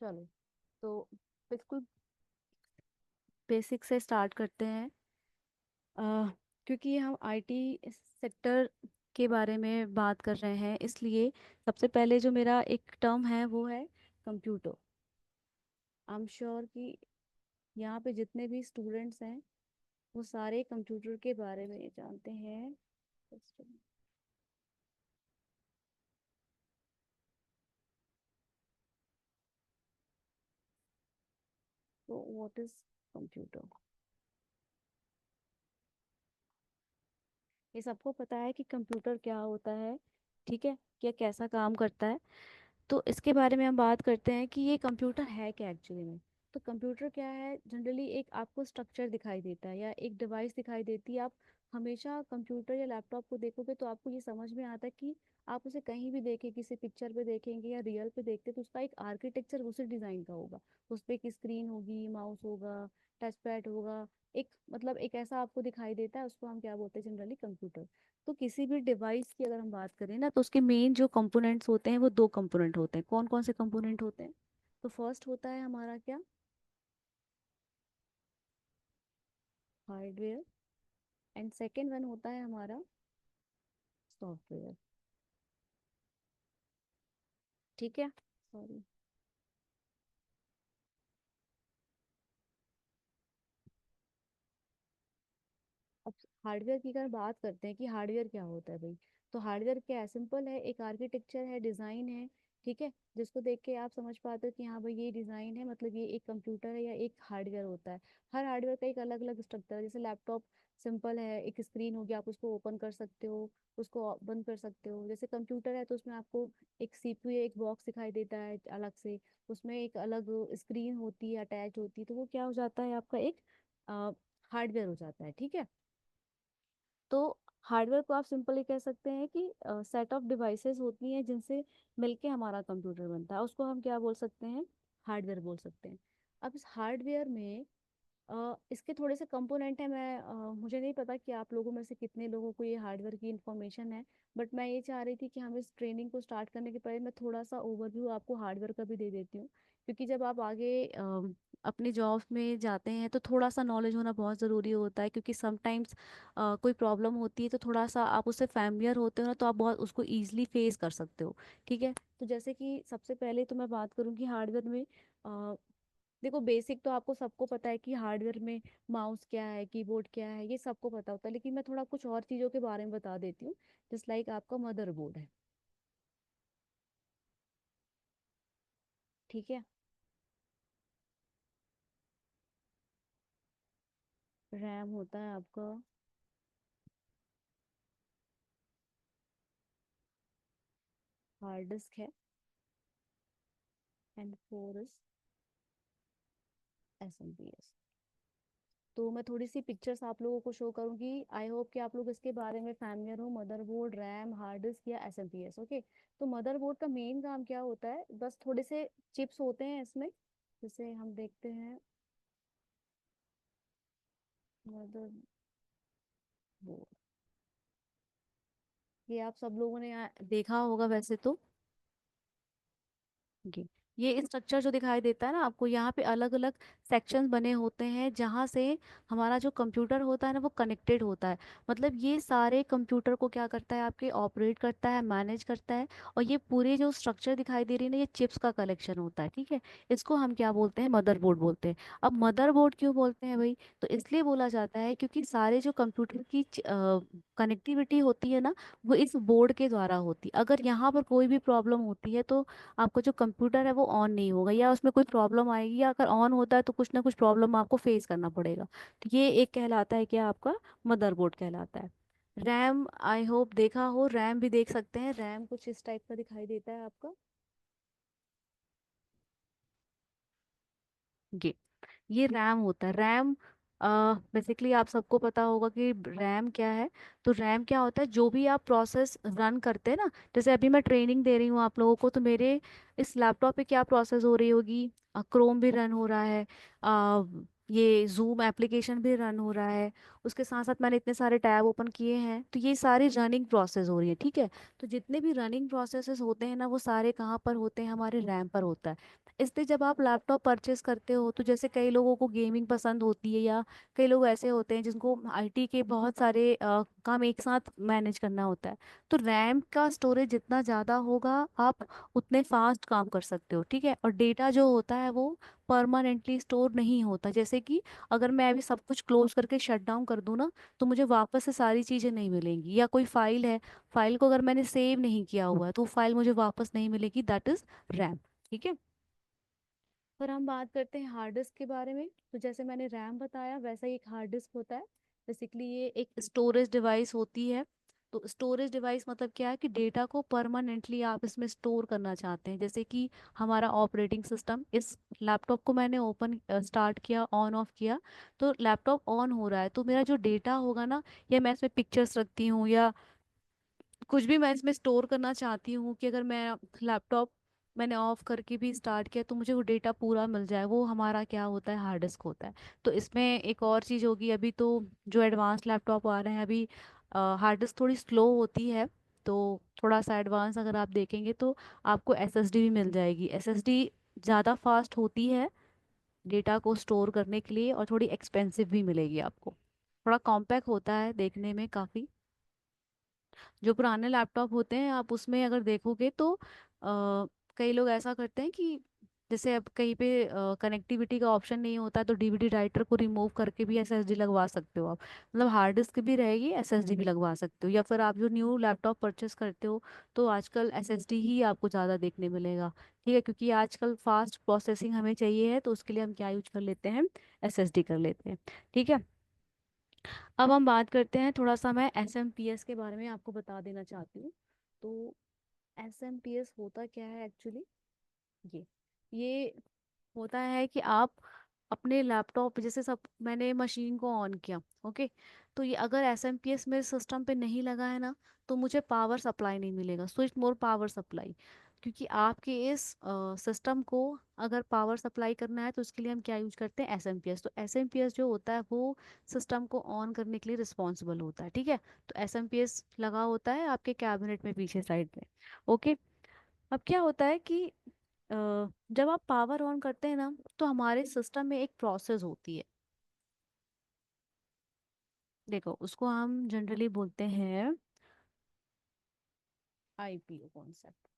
चलो, तो बिल्कुल बेसिक से स्टार्ट करते हैं। अ, क्योंकि हम आईटी सेक्टर के बारे में बात कर रहे हैं, इसलिए सबसे पहले जो मेरा एक टर्म है वो है कंप्यूटर। आई एम श्योर कि यहाँ पे जितने भी स्टूडेंट्स हैं वो सारे कंप्यूटर के बारे में जानते हैं। तो व्हाट इज कंप्यूटर? ये सबको पता है कि कंप्यूटर क्या होता है, ठीक है, क्या कैसा काम करता है। तो इसके बारे में हम बात करते हैं कि ये कंप्यूटर है क्या एक्चुअली में। तो कंप्यूटर क्या है, जनरली एक आपको स्ट्रक्चर दिखाई देता है या एक डिवाइस दिखाई देती है। आप हमेशा कंप्यूटर या लैपटॉप को देखोगे तो आपको ये समझ में आता है कि आप उसे कहीं भी देखें, किसी पिक्चर पे देखेंगे या रियल पे देखते तो उसका एक आर्किटेक्चर उसी डिज़ाइन का होगा। उस पर एक स्क्रीन होगी, माउस होगा, टच पैड होगा। एक मतलब एक ऐसा आपको दिखाई देता है, उसको हम क्या बोलते हैं जनरली, कंप्यूटर। तो किसी भी डिवाइस की अगर हम बात करें ना, तो उसके मेन जो कंपोनेंट्स होते हैं वो दो कंपोनेंट होते हैं। कौन कौन से कंपोनेंट होते हैं? तो फर्स्ट होता है हमारा क्या, हार्डवेयर। एंड सेकेंड वन होता है हमारा सॉफ्टवेयर। ठीक है, सॉरी। अब हार्डवेयर की अगर बात करते हैं कि हार्डवेयर क्या होता है भाई, तो हार्डवेयर क्या है, सिंपल है, एक आर्किटेक्चर है, डिज़ाइन है। ठीक है, जिसको देख के आप समझ पाते हो कि हाँ भाई ये डिज़ाइन है, मतलब ये एक कंप्यूटर है या एक हार्डवेयर होता है। हर हार्डवेयर का एक अलग अलग स्ट्रक्चर है। जैसे लैपटॉप सिंपल है, एक स्क्रीन होगी, आप उसको ओपन कर सकते हो, उसको बंद कर सकते हो। जैसे कंप्यूटर है तो उसमें आपको एक सीपीयू या एक बॉक्स दिखाई देता है अलग से, उसमें एक अलग स्क्रीन होती है, अटैच होती है, तो वो क्या हो जाता है आपका एक हार्डवेयर हो जाता है। ठीक है, तो हार्डवेयर को आप सिंपली कह सकते हैं कि सेट ऑफ डिवाइसेस होती हैं जिनसे मिलके हमारा कंप्यूटर बनता है, उसको हम क्या बोल सकते हैं, हार्डवेयर बोल सकते हैं। अब इस हार्डवेयर में इसके थोड़े से कंपोनेंट हैं। मुझे नहीं पता कि आप लोगों में से कितने लोगों को ये हार्डवेयर की इंफॉर्मेशन है, बट मैं ये चाह रही थी कि हम इस ट्रेनिंग को स्टार्ट करने के पहले मैं थोड़ा सा ओवरव्यू आपको हार्डवेयर का भी दे देती हूँ। क्योंकि जब आप आगे अपने जॉब में जाते हैं तो थोड़ा सा नॉलेज होना बहुत ज़रूरी होता है, क्योंकि समटाइम्स कोई प्रॉब्लम होती है तो थोड़ा सा आप उससे फैमिलियर होते हो ना, तो आप बहुत उसको ईजिली फेस कर सकते हो। ठीक है, तो जैसे कि सबसे पहले तो मैं बात करूँ कि हार्डवेयर में देखो, बेसिक तो आपको सबको पता है कि हार्डवेयर में माउस क्या है, कीबोर्ड क्या है, ये सबको पता होता है। लेकिन मैं थोड़ा कुछ और चीज़ों के बारे में बता देती हूँ। जस्ट लाइक आपका मदरबोर्ड है, ठीक है, रैम होता है आपका, हार्ड डिस्क है, एंड फोर इज एस। तो मैं थोड़ी सी पिक्चर्स आप लोगों को शो करूंगी। आई होप कि आप लोग इसके बारे में फैमिलियर हो, मदरबोर्ड, रैम, हार्ड डिस्क या एस। ओके, तो मदरबोर्ड का मेन काम क्या होता है, बस थोड़े से चिप्स होते हैं इसमें। जैसे हम देखते हैं मदरबोर्ड, ये आप सब लोगों ने देखा होगा वैसे तो। ये स्ट्रक्चर जो दिखाई देता है ना आपको, यहाँ पे अलग अलग सेक्शंस बने होते हैं जहाँ से हमारा जो कंप्यूटर होता है ना वो कनेक्टेड होता है। मतलब ये सारे कंप्यूटर को क्या करता है, आपके ऑपरेट करता है, मैनेज करता है। और ये पूरे जो स्ट्रक्चर दिखाई दे रही है ना, ये चिप्स का कलेक्शन होता है। ठीक है, इसको हम क्या बोलते हैं, मदरबोर्ड बोलते हैं। अब मदरबोर्ड क्यों बोलते हैं भाई, तो इसलिए बोला जाता है क्योंकि सारे जो कंप्यूटर की कनेक्टिविटी होती है ना, वो इस बोर्ड के द्वारा होती है। अगर यहाँ पर कोई भी प्रॉब्लम होती है तो आपका जो कंप्यूटर है वो ऑन नहीं होगा, या उसमें कोई प्रॉब्लम आएगी, या अगर ऑन होता है तो कुछ ना कुछ प्रॉब्लम आपको फेस करना पड़ेगा। तो ये एक कहलाता है क्या, आपका मदरबोर्ड कहलाता है। रैम आई होप देखा हो, रैम भी देख सकते हैं, रैम कुछ इस टाइप का दिखाई देता है आपका। ये रैम होता है। रैम बेसिकली आप सबको पता होगा कि रैम क्या है। तो रैम क्या होता है, जो भी आप प्रोसेस रन करते हैं ना, जैसे अभी मैं ट्रेनिंग दे रही हूँ आप लोगों को, तो मेरे इस लैपटॉप पे क्या प्रोसेस हो रही होगी, क्रोम भी रन हो रहा है, ये जूम एप्लीकेशन भी रन हो रहा है, उसके साथ साथ मैंने इतने सारे टैब ओपन किए हैं, तो ये सारी रनिंग प्रोसेस हो रही है, ठीक है। तो जितने भी रनिंग प्रोसेसेस होते हैं ना, वो सारे कहाँ पर होते हैं, हमारे रैम पर होता है। इसलिए जब आप लैपटॉप परचेस करते हो, तो जैसे कई लोगों को गेमिंग पसंद होती है, या कई लोग ऐसे होते हैं जिनको आईटी के बहुत सारे काम एक साथ मैनेज करना होता है, तो रैम का स्टोरेज जितना ज़्यादा होगा, आप उतने फास्ट काम कर सकते हो, ठीक है। और डेटा जो होता है वो परमानेंटली स्टोर नहीं होता। जैसे कि अगर मैं अभी सब कुछ क्लोज करके शट डाउन कर दूं ना, तो मुझे वापस से सारी चीज़ें नहीं मिलेंगी। या कोई फाइल है, फाइल को अगर मैंने सेव नहीं किया हुआ है, तो फाइल मुझे वापस नहीं मिलेगी, दैट इज रैम, ठीक है। पर हम बात करते हैं हार्ड डिस्क के बारे में। तो जैसे मैंने रैम बताया, वैसा ही एक हार्ड डिस्क होता है। बेसिकली ये एक स्टोरेज डिवाइस होती है। तो स्टोरेज डिवाइस मतलब क्या है कि डेटा को परमानेंटली आप इसमें स्टोर करना चाहते हैं। जैसे कि हमारा ऑपरेटिंग सिस्टम, इस लैपटॉप को मैंने ओपन स्टार्ट किया, ऑन ऑफ किया, तो लैपटॉप ऑन हो रहा है, तो मेरा जो डेटा होगा ना, या मैं इसमें पिक्चर्स रखती हूँ, या कुछ भी मैं इसमें स्टोर करना चाहती हूँ, कि अगर मैं लैपटॉप मैंने ऑफ करके भी स्टार्ट किया, तो मुझे वो डेटा पूरा मिल जाए, वो हमारा क्या होता है, हार्ड डिस्क होता है। तो इसमें एक और चीज़ होगी, अभी तो जो एडवांस लैपटॉप आ रहे हैं अभी, हार्ड डिस्क थोड़ी स्लो होती है। तो थोड़ा सा एडवांस अगर आप देखेंगे, तो आपको एसएसडी भी मिल जाएगी। एसएसडी ज़्यादा फास्ट होती है डेटा को स्टोर करने के लिए, और थोड़ी एक्सपेंसिव भी मिलेगी आपको। थोड़ा कॉम्पैक्ट होता है देखने में काफ़ी। जो पुराने लैपटॉप होते हैं, आप उसमें अगर देखोगे तो कई लोग ऐसा करते हैं कि जैसे अब कहीं पे कनेक्टिविटी का ऑप्शन नहीं होता, तो डीवीडी राइटर को रिमूव करके भी एसएसडी लगवा सकते हो आप। मतलब हार्ड डिस्क भी रहेगी, एसएसडी भी लगवा सकते हो। या फिर आप जो न्यू लैपटॉप परचेस करते हो, तो आजकल एसएसडी ही आपको ज़्यादा देखने मिलेगा, ठीक है। क्योंकि आजकल फास्ट प्रोसेसिंग हमें चाहिए है, तो उसके लिए हम क्या यूज कर लेते हैं, एसएसडी कर लेते हैं, ठीक है। अब हम बात करते हैं, थोड़ा सा मैं एसएमपीएस के बारे में आपको बता देना चाहती हूँ। तो एसएमपीएस होता क्या है एक्चुअली, ये ये होता है कि आप अपने लैपटॉप, जैसे सब मैंने मशीन को ऑन किया, ओके, तो ये अगर एसएमपीएस मेरे सिस्टम पे नहीं लगा है ना, तो मुझे पावर सप्लाई नहीं मिलेगा, स्विच मोर पावर सप्लाई। क्योंकि आपके इस सिस्टम को अगर पावर सप्लाई करना है, तो उसके लिए हम क्या यूज करते हैं, एसएमपीएस। तो एसएमपीएस जो होता है, वो सिस्टम को ऑन करने के लिए रिस्पॉन्सिबल होता है, ठीक है। तो एसएमपीएस लगा होता है आपके कैबिनेट में पीछे साइड में, ओके। अब क्या होता है कि जब आप पावर ऑन करते हैं ना, तो हमारे सिस्टम में एक प्रोसेस होती है। देखो, उसको हम जनरली बोलते हैं आईपीओ कॉन्सेप्ट।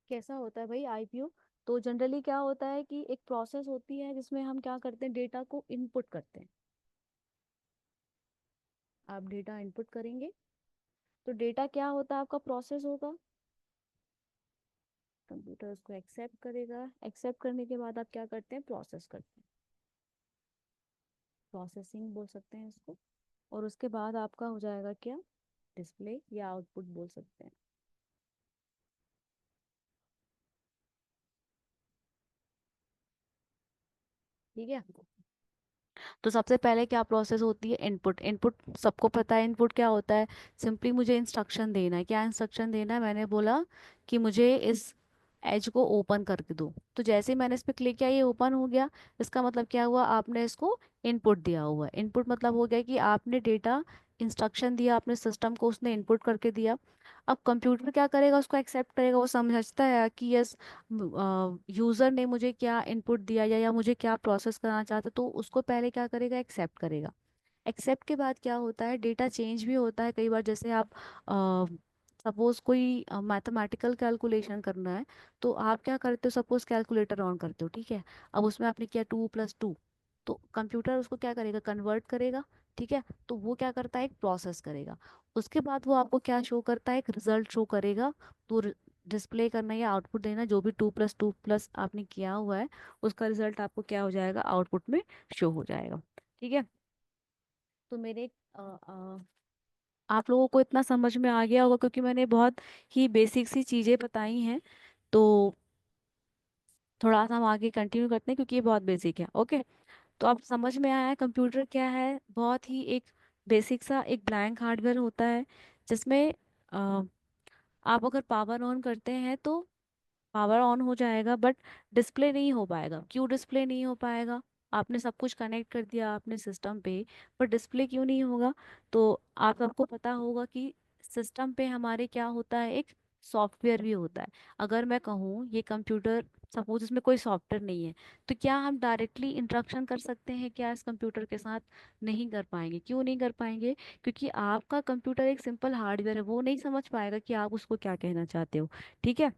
कैसा होता है भाई आईपीओ? तो जनरली क्या होता है कि एक प्रोसेस होती है, जिसमें हम क्या करते हैं, डेटा को इनपुट करते हैं। आप डेटा इनपुट करेंगे, तो डेटा क्या होता है, आपका प्रोसेस होगा। कंप्यूटर उसको एक्सेप्ट करेगा, एक्सेप्ट करने के बाद आप क्या करते हैं, प्रोसेस करते हैं। प्रोसेसिंग बोल सकते हैं इसको। और उसके बाद आपका हो जाएगा क्या, डिस्प्ले या आउटपुट बोल सकते हैं, ठीक है। तो सबसे पहले क्या प्रोसेस होती है, इनपुट। इनपुट सबको पता है, इनपुट क्या होता है, सिंपली मुझे इंस्ट्रक्शन देना है। क्या इंस्ट्रक्शन देना है, मैंने बोला कि मुझे इस एज को ओपन करके दो, तो जैसे ही मैंने इस पर क्लिक किया, ये ओपन हो गया। इसका मतलब क्या हुआ, आपने इसको इनपुट दिया हुआ है। इनपुट मतलब हो गया कि आपने डेटा, इंस्ट्रक्शन दिया आपने सिस्टम को, उसने इनपुट करके दिया। अब कंप्यूटर क्या करेगा, उसको एक्सेप्ट करेगा। वो समझता है कि यस, यूज़र ने मुझे क्या इनपुट दिया, या मुझे क्या प्रोसेस करना चाहता, तो उसको पहले क्या करेगा, एक्सेप्ट करेगा। एक्सेप्ट के बाद क्या होता है, डेटा चेंज भी होता है कई बार। जैसे आप सपोज कोई मैथमेटिकल कैलकुलेशन करना है, तो आप क्या करते हो, सपोज कैलकुलेटर ऑन करते हो, ठीक है। अब उसमें आपने किया 2+2, तो कंप्यूटर उसको क्या करेगा, कन्वर्ट करेगा, ठीक है। तो वो क्या करता है, एक प्रोसेस करेगा। उसके बाद वो आपको क्या शो करता है, एक रिजल्ट शो करेगा। तो डिस्प्ले करना या आउटपुट देना, जो भी 2+2+ आपने किया हुआ है, उसका रिजल्ट आपको क्या हो जाएगा, आउटपुट में शो हो जाएगा, ठीक है। तो मेरे आप लोगों को इतना समझ में आ गया होगा, क्योंकि मैंने बहुत ही बेसिक सी चीज़ें बताई हैं। तो थोड़ा सा हम आगे कंटिन्यू करते हैं, क्योंकि ये बहुत बेसिक है, ओके। तो आप समझ में आया है कंप्यूटर क्या है, बहुत ही एक बेसिक सा एक ब्लैंक हार्डवेयर होता है, जिसमें अ, आप अगर पावर ऑन करते हैं, तो पावर ऑन हो जाएगा बट डिस्प्ले नहीं हो पाएगा। क्यों डिस्प्ले नहीं हो पाएगा? आपने सब कुछ कनेक्ट कर दिया आपने सिस्टम पे, पर डिस्प्ले क्यों नहीं होगा? तो आप सबको पता होगा कि सिस्टम पे हमारे क्या होता है, एक सॉफ्टवेयर भी होता है। अगर मैं कहूँ ये कंप्यूटर, सपोज इसमें कोई सॉफ्टवेयर नहीं है, तो क्या हम डायरेक्टली इंटरेक्शन कर सकते हैं क्या इस कंप्यूटर के साथ? नहीं कर पाएंगे। क्यों नहीं कर पाएंगे? क्योंकि आपका कंप्यूटर एक सिंपल हार्डवेयर है, वो नहीं समझ पाएगा कि आप उसको क्या कहना चाहते हो। ठीक है।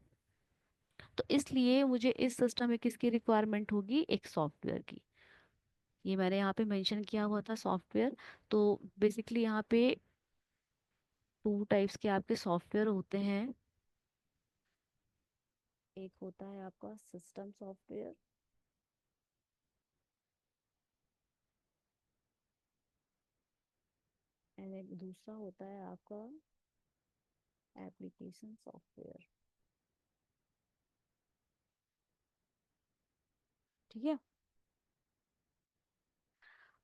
तो इसलिए मुझे इस सिस्टम में किसकी रिक्वायरमेंट होगी, एक सॉफ्टवेयर की। ये मैंने यहाँ पे मेंशन किया हुआ था सॉफ्टवेयर। तो बेसिकली यहाँ पे टू टाइप्स के आपके सॉफ्टवेयर होते हैं। एक होता है आपका सिस्टम सॉफ्टवेयर, एंड एक दूसरा होता है आपका एप्लीकेशन सॉफ्टवेयर। ठीक है।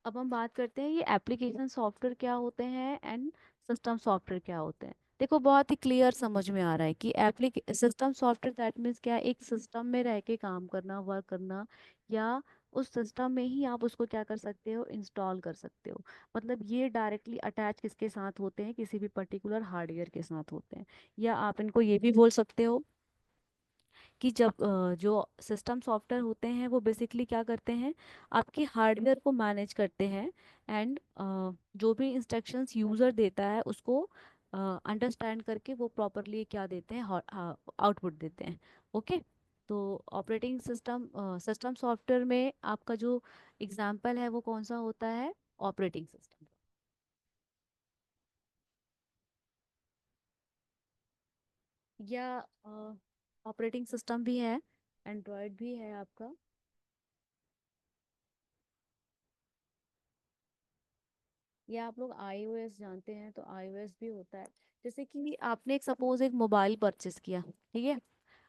अब हम बात करते हैं ये एप्लीकेशन सॉफ्टवेयर क्या होते हैं एंड सिस्टम सॉफ्टवेयर क्या होते हैं। देखो बहुत ही क्लियर समझ में आ रहा है कि एप्लीके सिस्टम सॉफ्टवेयर दैट मीन्स क्या है, एक सिस्टम में रह के काम करना, वर्क करना, या उस सिस्टम में ही आप उसको क्या कर सकते हो, इंस्टॉल कर सकते हो। मतलब ये डायरेक्टली अटैच किसके साथ होते हैं, किसी भी पर्टिकुलर हार्डवेयर के साथ होते हैं। या आप इनको ये भी बोल सकते हो कि जब जो सिस्टम सॉफ्टवेयर होते हैं वो बेसिकली क्या करते हैं, आपके हार्डवेयर को मैनेज करते हैं, एंड जो भी इंस्ट्रक्शंस यूज़र देता है उसको अंडरस्टैंड करके वो प्रॉपरली क्या देते हैं, आउटपुट देते हैं। ओके। तो ऑपरेटिंग सिस्टम सिस्टम सॉफ्टवेयर में आपका जो एग्जाम्पल है वो कौन सा होता है, ऑपरेटिंग सिस्टम। या ऑपरेटिंग सिस्टम भी है, एंड्रॉयड भी है आपका। या आप लोग iOS जानते हैं, तो iOS भी होता है। जैसे कि आपने एक सपोज एक मोबाइल परचेस किया, ठीक है।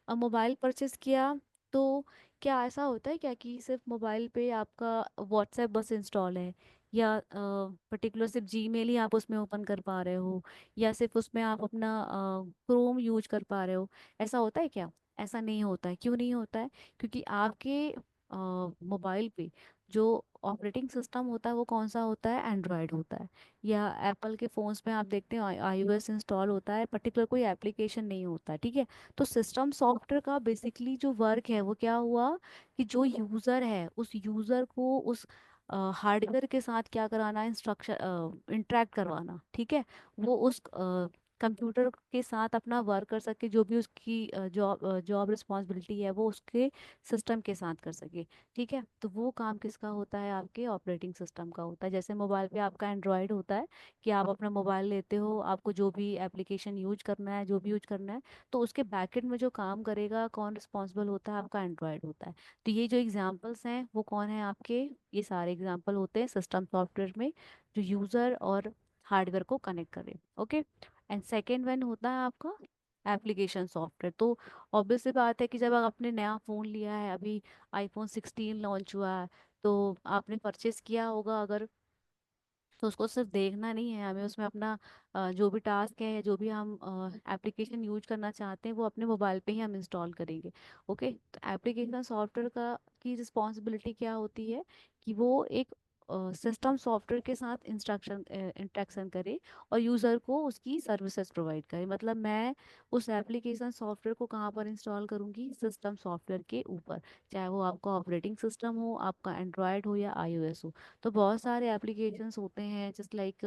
अब मोबाइल परचेस किया, तो क्या ऐसा होता है क्या कि सिर्फ मोबाइल पे आपका व्हाट्सएप बस इंस्टॉल है, या पर्टिकुलर सिर्फ जीमेल ही आप उसमें ओपन कर पा रहे हो, या सिर्फ उसमें आप अपना क्रोम यूज कर पा रहे हो? ऐसा होता है क्या? ऐसा नहीं होता है। क्यों नहीं होता है? क्योंकि आपके मोबाइल पे जो ऑपरेटिंग सिस्टम होता है वो कौन सा होता है, एंड्रॉयड होता है। या एप्पल के फोन्स में आप देखते हैं iOS इंस्टॉल होता है, पर्टिकुलर कोई एप्लीकेशन नहीं होता। ठीक है। तो सिस्टम सॉफ्टवेयर का बेसिकली जो वर्क है वो क्या हुआ, कि जो यूज़र है उस यूज़र को उस हार्डवेयर के साथ क्या कराना, इंस्ट्रक्शन इंटरेक्ट करवाना। ठीक है। वो उस कंप्यूटर के साथ अपना वर्क कर सके, जो भी उसकी जॉब जॉब रिस्पॉन्सिबिलिटी है वो उसके सिस्टम के साथ कर सके। ठीक है। तो वो काम किसका होता है, आपके ऑपरेटिंग सिस्टम का होता है। जैसे मोबाइल पे आपका एंड्रॉयड होता है, कि आप अपना मोबाइल लेते हो, आपको जो भी एप्लीकेशन यूज करना है, जो भी यूज करना है, तो उसके बैकएंड में जो काम करेगा, कौन रिस्पॉन्सिबल होता है, आपका एंड्रॉयड होता है। तो ये जो एग्जांपल्स हैं वो कौन है आपके, ये सारे एग्जांपल होते हैं सिस्टम सॉफ्टवेयर में, जो यूज़र और हार्डवेयर को कनेक्ट करे। ओके। एंड सेकेंड वन होता है आपका एप्लीकेशन सॉफ्टवेयर। तो ऑब्वियस सी बात है कि जब आपने नया फ़ोन लिया है, अभी iPhone 16 लॉन्च हुआ है, तो आपने परचेस किया होगा अगर, तो उसको सिर्फ देखना नहीं है हमें, उसमें अपना जो भी टास्क है या जो भी हम एप्लीकेशन यूज करना चाहते हैं वो अपने मोबाइल पे ही हम इंस्टॉल करेंगे। ओके। तो एप्लीकेशन सॉफ्टवेयर का की रिस्पॉन्सिबिलिटी क्या होती है, कि वो एक सिस्टम सॉफ्टवेयर के साथ इंस्ट्रक्शन इंटरेक्शन करे और यूज़र को उसकी सर्विसेज प्रोवाइड करे। मतलब मैं उस एप्लीकेशन सॉफ्टवेयर को कहाँ पर इंस्टॉल करूँगी, सिस्टम सॉफ्टवेयर के ऊपर, चाहे वो आपका ऑपरेटिंग सिस्टम हो, आपका एंड्रॉयड हो या iOS हो। तो बहुत सारे एप्लीकेशंस होते हैं, जस्ट लाइक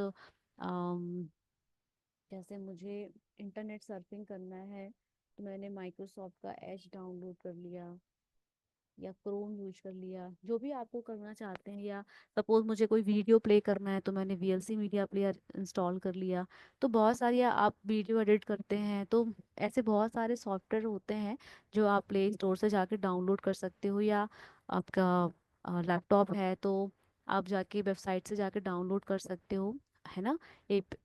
जैसे मुझे इंटरनेट सर्फिंग करना है, तो मैंने माइक्रोसॉफ्ट का एज डाउनलोड कर लिया, या क्रोम यूज कर लिया, जो भी आपको करना चाहते हैं। या सपोज मुझे कोई वीडियो प्ले करना है, तो मैंने VLC मीडिया प्लेयर इंस्टॉल कर लिया। तो बहुत सारी, या आप वीडियो एडिट करते हैं, तो ऐसे बहुत सारे सॉफ्टवेयर होते हैं जो आप प्ले स्टोर से जाके डाउनलोड कर सकते हो, या आपका लैपटॉप है तो आप जाके वेबसाइट से जाके डाउनलोड कर सकते हो, है ना।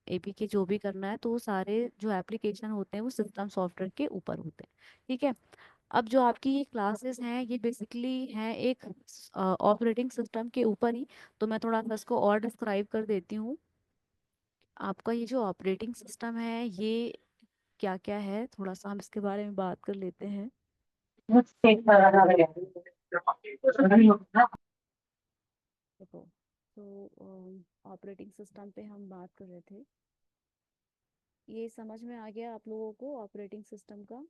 APK जो भी करना है, तो वो सारे जो एप्लीकेशन होते हैं वो सिस्टम सॉफ्टवेयर के ऊपर होते हैं। ठीक है। अब जो आपकी ये क्लासेस हैं ये बेसिकली हैं एक ऑपरेटिंग सिस्टम के ऊपर ही। तो मैं थोड़ा सा इसको और डिस्क्राइब कर देती हूँ। आपका ये जो ऑपरेटिंग सिस्टम है ये क्या क्या है, थोड़ा सा हम इसके बारे में बात कर लेते हैं। देखो, तो ऑपरेटिंग सिस्टम पे हम बात कर रहे थे। ये समझ में आ गया आप लोगों को ऑपरेटिंग सिस्टम का?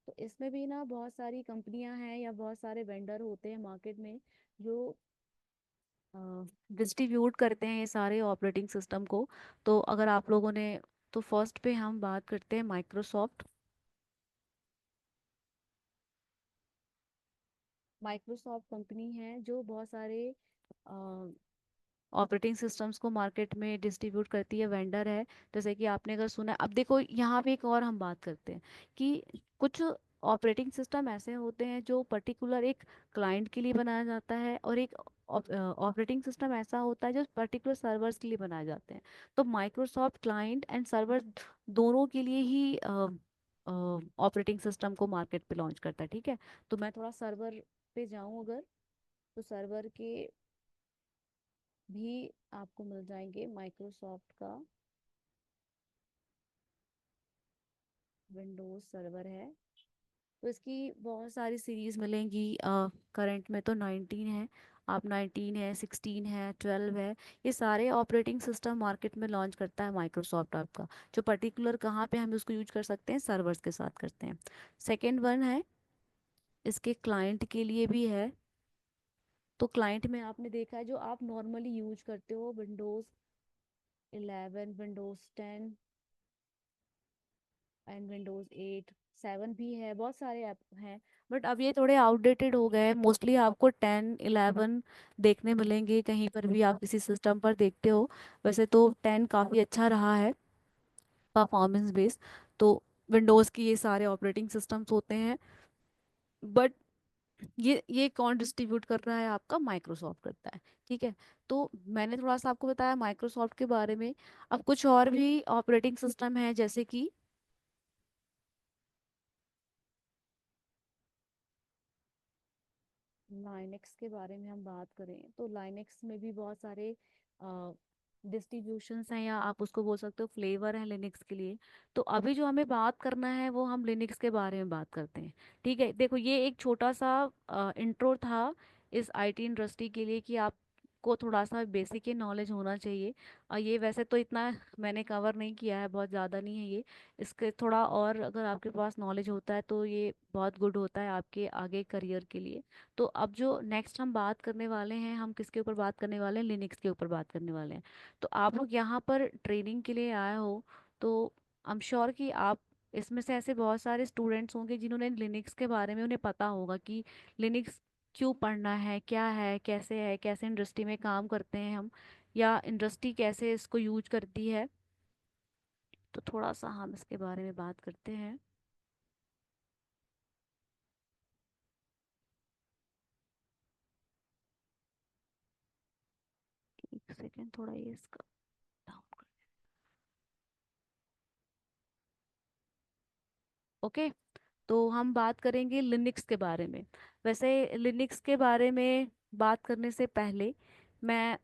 तो इसमें भी ना बहुत सारी कंपनियां हैं या बहुत सारे वेंडर होते हैं मार्केट में, जो डिस्ट्रीब्यूट करते हैं ये सारे ऑपरेटिंग सिस्टम को। तो अगर आप लोगों ने, तो फर्स्ट पे हम बात करते हैं माइक्रोसॉफ्ट। माइक्रोसॉफ्ट कंपनी है जो बहुत सारे ऑपरेटिंग सिस्टम्स को मार्केट में डिस्ट्रीब्यूट करती है, वेंडर है। जैसे कि आपने अगर सुना, अब देखो यहाँ पे एक और हम बात करते हैं कि कुछ ऑपरेटिंग सिस्टम ऐसे होते हैं जो पर्टिकुलर एक क्लाइंट के लिए बनाया जाता है, और एक ऑपरेटिंग सिस्टम ऐसा होता है जो पर्टिकुलर सर्वर्स के लिए बनाए जाते हैं। तो माइक्रोसॉफ्ट क्लाइंट एंड सर्वर दोनों के लिए ही ऑपरेटिंग सिस्टम को मार्केट पे लॉन्च करता है, ठीक है। तो मैं थोड़ा सर्वर पे जाऊं अगर, तो सर्वर के भी आपको मिल जाएंगे। माइक्रोसॉफ्ट का विंडोज सर्वर है, तो इसकी बहुत सारी सीरीज मिलेंगी। करंट में तो 19 है, आप 19 है, 16 है, 12 है। ये सारे ऑपरेटिंग सिस्टम मार्केट में लॉन्च करता है माइक्रोसॉफ्ट आपका। जो पर्टिकुलर कहाँ पे हम उसको यूज कर सकते हैं, सर्वर्स के साथ करते हैं। सेकेंड वन है, इसके क्लाइंट के लिए भी है। तो क्लाइंट में आपने देखा है जो आप नॉर्मली यूज करते हो, विंडोज 11, विंडोज 10 एंड विंडोज 8, 7 भी है, बहुत सारे ऐप हैं। बट अब ये थोड़े आउटडेटेड हो गए हैं। मोस्टली आपको 10, 11 देखने मिलेंगे कहीं पर भी आप किसी सिस्टम पर देखते हो। वैसे तो 10 काफ़ी अच्छा रहा है परफॉर्मेंस बेस। तो विंडोज़ की ये सारे ऑपरेटिंग सिस्टम्स होते हैं। बट ये कौन डिस्ट्रीब्यूट कर रहा है, आपका माइक्रोसॉफ्ट करता है, ठीक है। तो मैंने थोड़ा सा आपको बताया माइक्रोसॉफ्ट के बारे में। अब कुछ और भी ऑपरेटिंग सिस्टम है, जैसे कि लाइनेक्स के बारे में हम बात करें, तो लाइनेक्स में भी बहुत सारे डिस्ट्रीब्यूशंस हैं, या आप उसको बोल सकते हो फ्लेवर हैं लिनक्स के लिए। तो अभी जो हमें बात करना है वो हम लिनक्स के बारे में बात करते हैं, ठीक है। देखो, ये एक छोटा सा इंट्रो था इस आईटी इंडस्ट्री के लिए, कि आपको थोड़ा सा बेसिक ही नॉलेज होना चाहिए। और ये वैसे तो इतना मैंने कवर नहीं किया है, बहुत ज़्यादा नहीं है ये। इसके थोड़ा और अगर आपके पास नॉलेज होता है तो ये बहुत गुड होता है आपके आगे करियर के लिए। तो अब जो नेक्स्ट हम बात करने वाले हैं, हम किसके ऊपर बात करने वाले हैं, लिनक्स के ऊपर बात करने वाले हैं। तो आप लोग यहाँ पर ट्रेनिंग के लिए आए हो, तो आई एम श्योर कि आप इसमें से ऐसे बहुत सारे स्टूडेंट्स होंगे जिन्होंने लिनक्स के बारे में, उन्हें पता होगा कि लिनक्स क्यों पढ़ना है, क्या है, कैसे इंडस्ट्री में काम करते हैं हम, या इंडस्ट्री कैसे इसको यूज करती है। तो थोड़ा सा हम इसके बारे में बात करते हैं। एक सेकेंड, थोड़ा ये इसका डाउन कर। ओके, तो हम बात करेंगे लिनक्स के बारे में। वैसे लिनक्स के बारे में बात करने से पहले मैं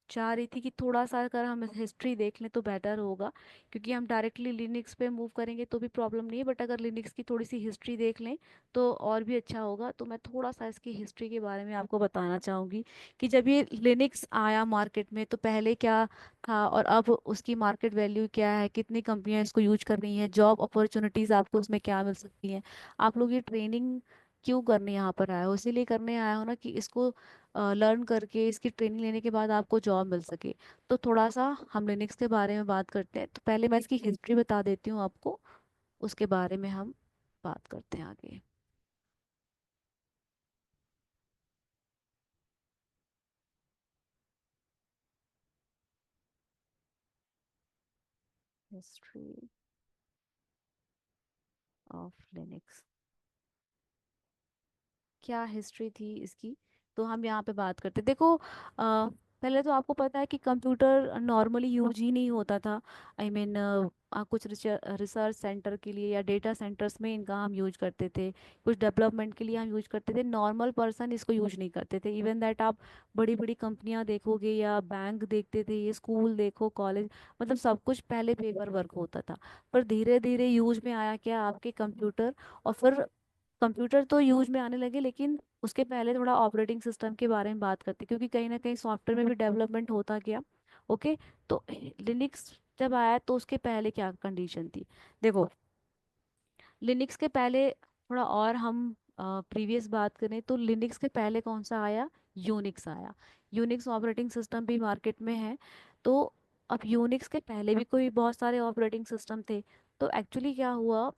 चाह रही थी कि थोड़ा सा अगर हम हिस्ट्री देख लें तो बेटर होगा। क्योंकि हम डायरेक्टली लिनक्स पे मूव करेंगे तो भी प्रॉब्लम नहीं है, बट अगर लिनक्स की थोड़ी सी हिस्ट्री देख लें तो और भी अच्छा होगा। तो मैं थोड़ा सा इसकी हिस्ट्री के बारे में आपको बताना चाहूँगी कि जब ये लिनक्स आया मार्केट में तो पहले क्या था, और अब उसकी मार्केट वैल्यू क्या है, कितनी कंपनियां इसको यूज कर रही हैं, जॉब अपॉर्चुनिटीज आपको उसमें क्या मिल सकती हैं। आप लोग ये ट्रेनिंग क्यों करने यहाँ पर आए हो, इसीलिए करने आए हो ना, कि इसको लर्न करके इसकी ट्रेनिंग लेने के बाद आपको जॉब मिल सके। तो थोड़ा सा हम लिनक्स के बारे में बात करते हैं। तो पहले मैं इसकी हिस्ट्री बता देती हूँ आपको, उसके बारे में हम बात करते हैं आगे। हिस्ट्री ऑफ लिनक्स, क्या हिस्ट्री थी इसकी, तो हम यहाँ पे बात करते हैं। देखो, पहले तो आपको पता है कि कंप्यूटर नॉर्मली यूज ही नहीं होता था। आई मीन कुछ रिसर्च सेंटर के लिए या डेटा सेंटर्स में इनका हम यूज करते थे, कुछ डेवलपमेंट के लिए हम यूज करते थे, नॉर्मल पर्सन इसको यूज नहीं करते थे। इवन दैट आप बड़ी बड़ी कंपनियां देखोगे या बैंक देखते थे, ये स्कूल देखो, कॉलेज, मतलब सब कुछ पहले पेपर वर्क होता था। पर धीरे धीरे यूज में आया क्या, आपके कंप्यूटर। और फिर कंप्यूटर तो यूज में आने लगे, लेकिन उसके पहले थोड़ा ऑपरेटिंग सिस्टम के बारे में बात करते हैं, क्योंकि कहीं ना कहीं सॉफ्टवेयर में भी डेवलपमेंट होता गया। ओके। तो लिनक्स जब आया तो उसके पहले क्या कंडीशन थी, देखो। लिनक्स के पहले थोड़ा और हम प्रीवियस बात करें तो लिनक्स के पहले कौन सा आया, यूनिक्स आया। यूनिक्स ऑपरेटिंग सिस्टम भी मार्केट में है। तो अब यूनिक्स के पहले भी कोई बहुत सारे ऑपरेटिंग सिस्टम थे। तो एक्चुअली क्या हुआ,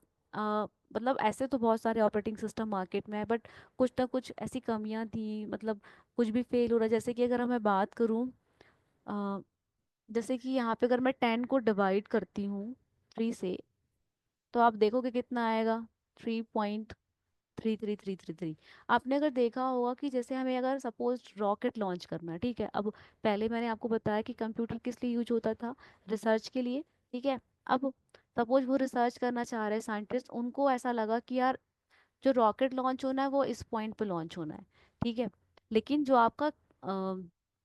मतलब ऐसे तो बहुत सारे ऑपरेटिंग सिस्टम मार्केट में है, बट कुछ ना कुछ ऐसी कमियां थी, मतलब कुछ भी फेल हो रहा है। जैसे कि अगर मैं बात करूं, अ, जैसे कि यहाँ पे अगर मैं 10 को डिवाइड करती हूँ 3 से, तो आप देखोगे कितना आएगा, 3.33333। आपने अगर देखा होगा कि जैसे हमें अगर सपोज रॉकेट लॉन्च करना है, ठीक है। अब पहले मैंने आपको बताया कि कंप्यूटर किस लिए यूज होता था, रिसर्च के लिए, ठीक है। अब सपोज वो रिसर्च करना चाह रहे साइंटिस्ट, उनको ऐसा लगा कि यार जो रॉकेट लॉन्च होना है वो इस पॉइंट पे लॉन्च होना है, ठीक है। लेकिन जो आपका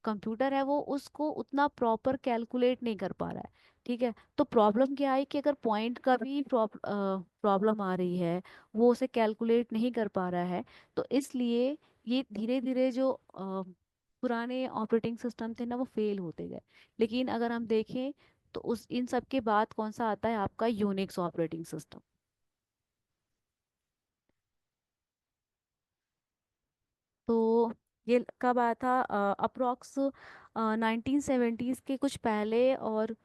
कंप्यूटर है वो उसको उतना प्रॉपर कैलकुलेट नहीं कर पा रहा है, ठीक है। तो प्रॉब्लम क्या है कि अगर पॉइंट का भी प्रॉब्लम आ रही है, वो उसे कैलकुलेट नहीं कर पा रहा है, तो इसलिए ये धीरे धीरे जो पुराने ऑपरेटिंग सिस्टम थे ना वो फेल होते गए। लेकिन अगर हम देखें तो उस इन सब के बाद कौन सा आता है, आपका यूनिक्स ऑपरेटिंग सिस्टम। तो ये कब आया था, अप्रोक्स 1970s के कुछ पहले और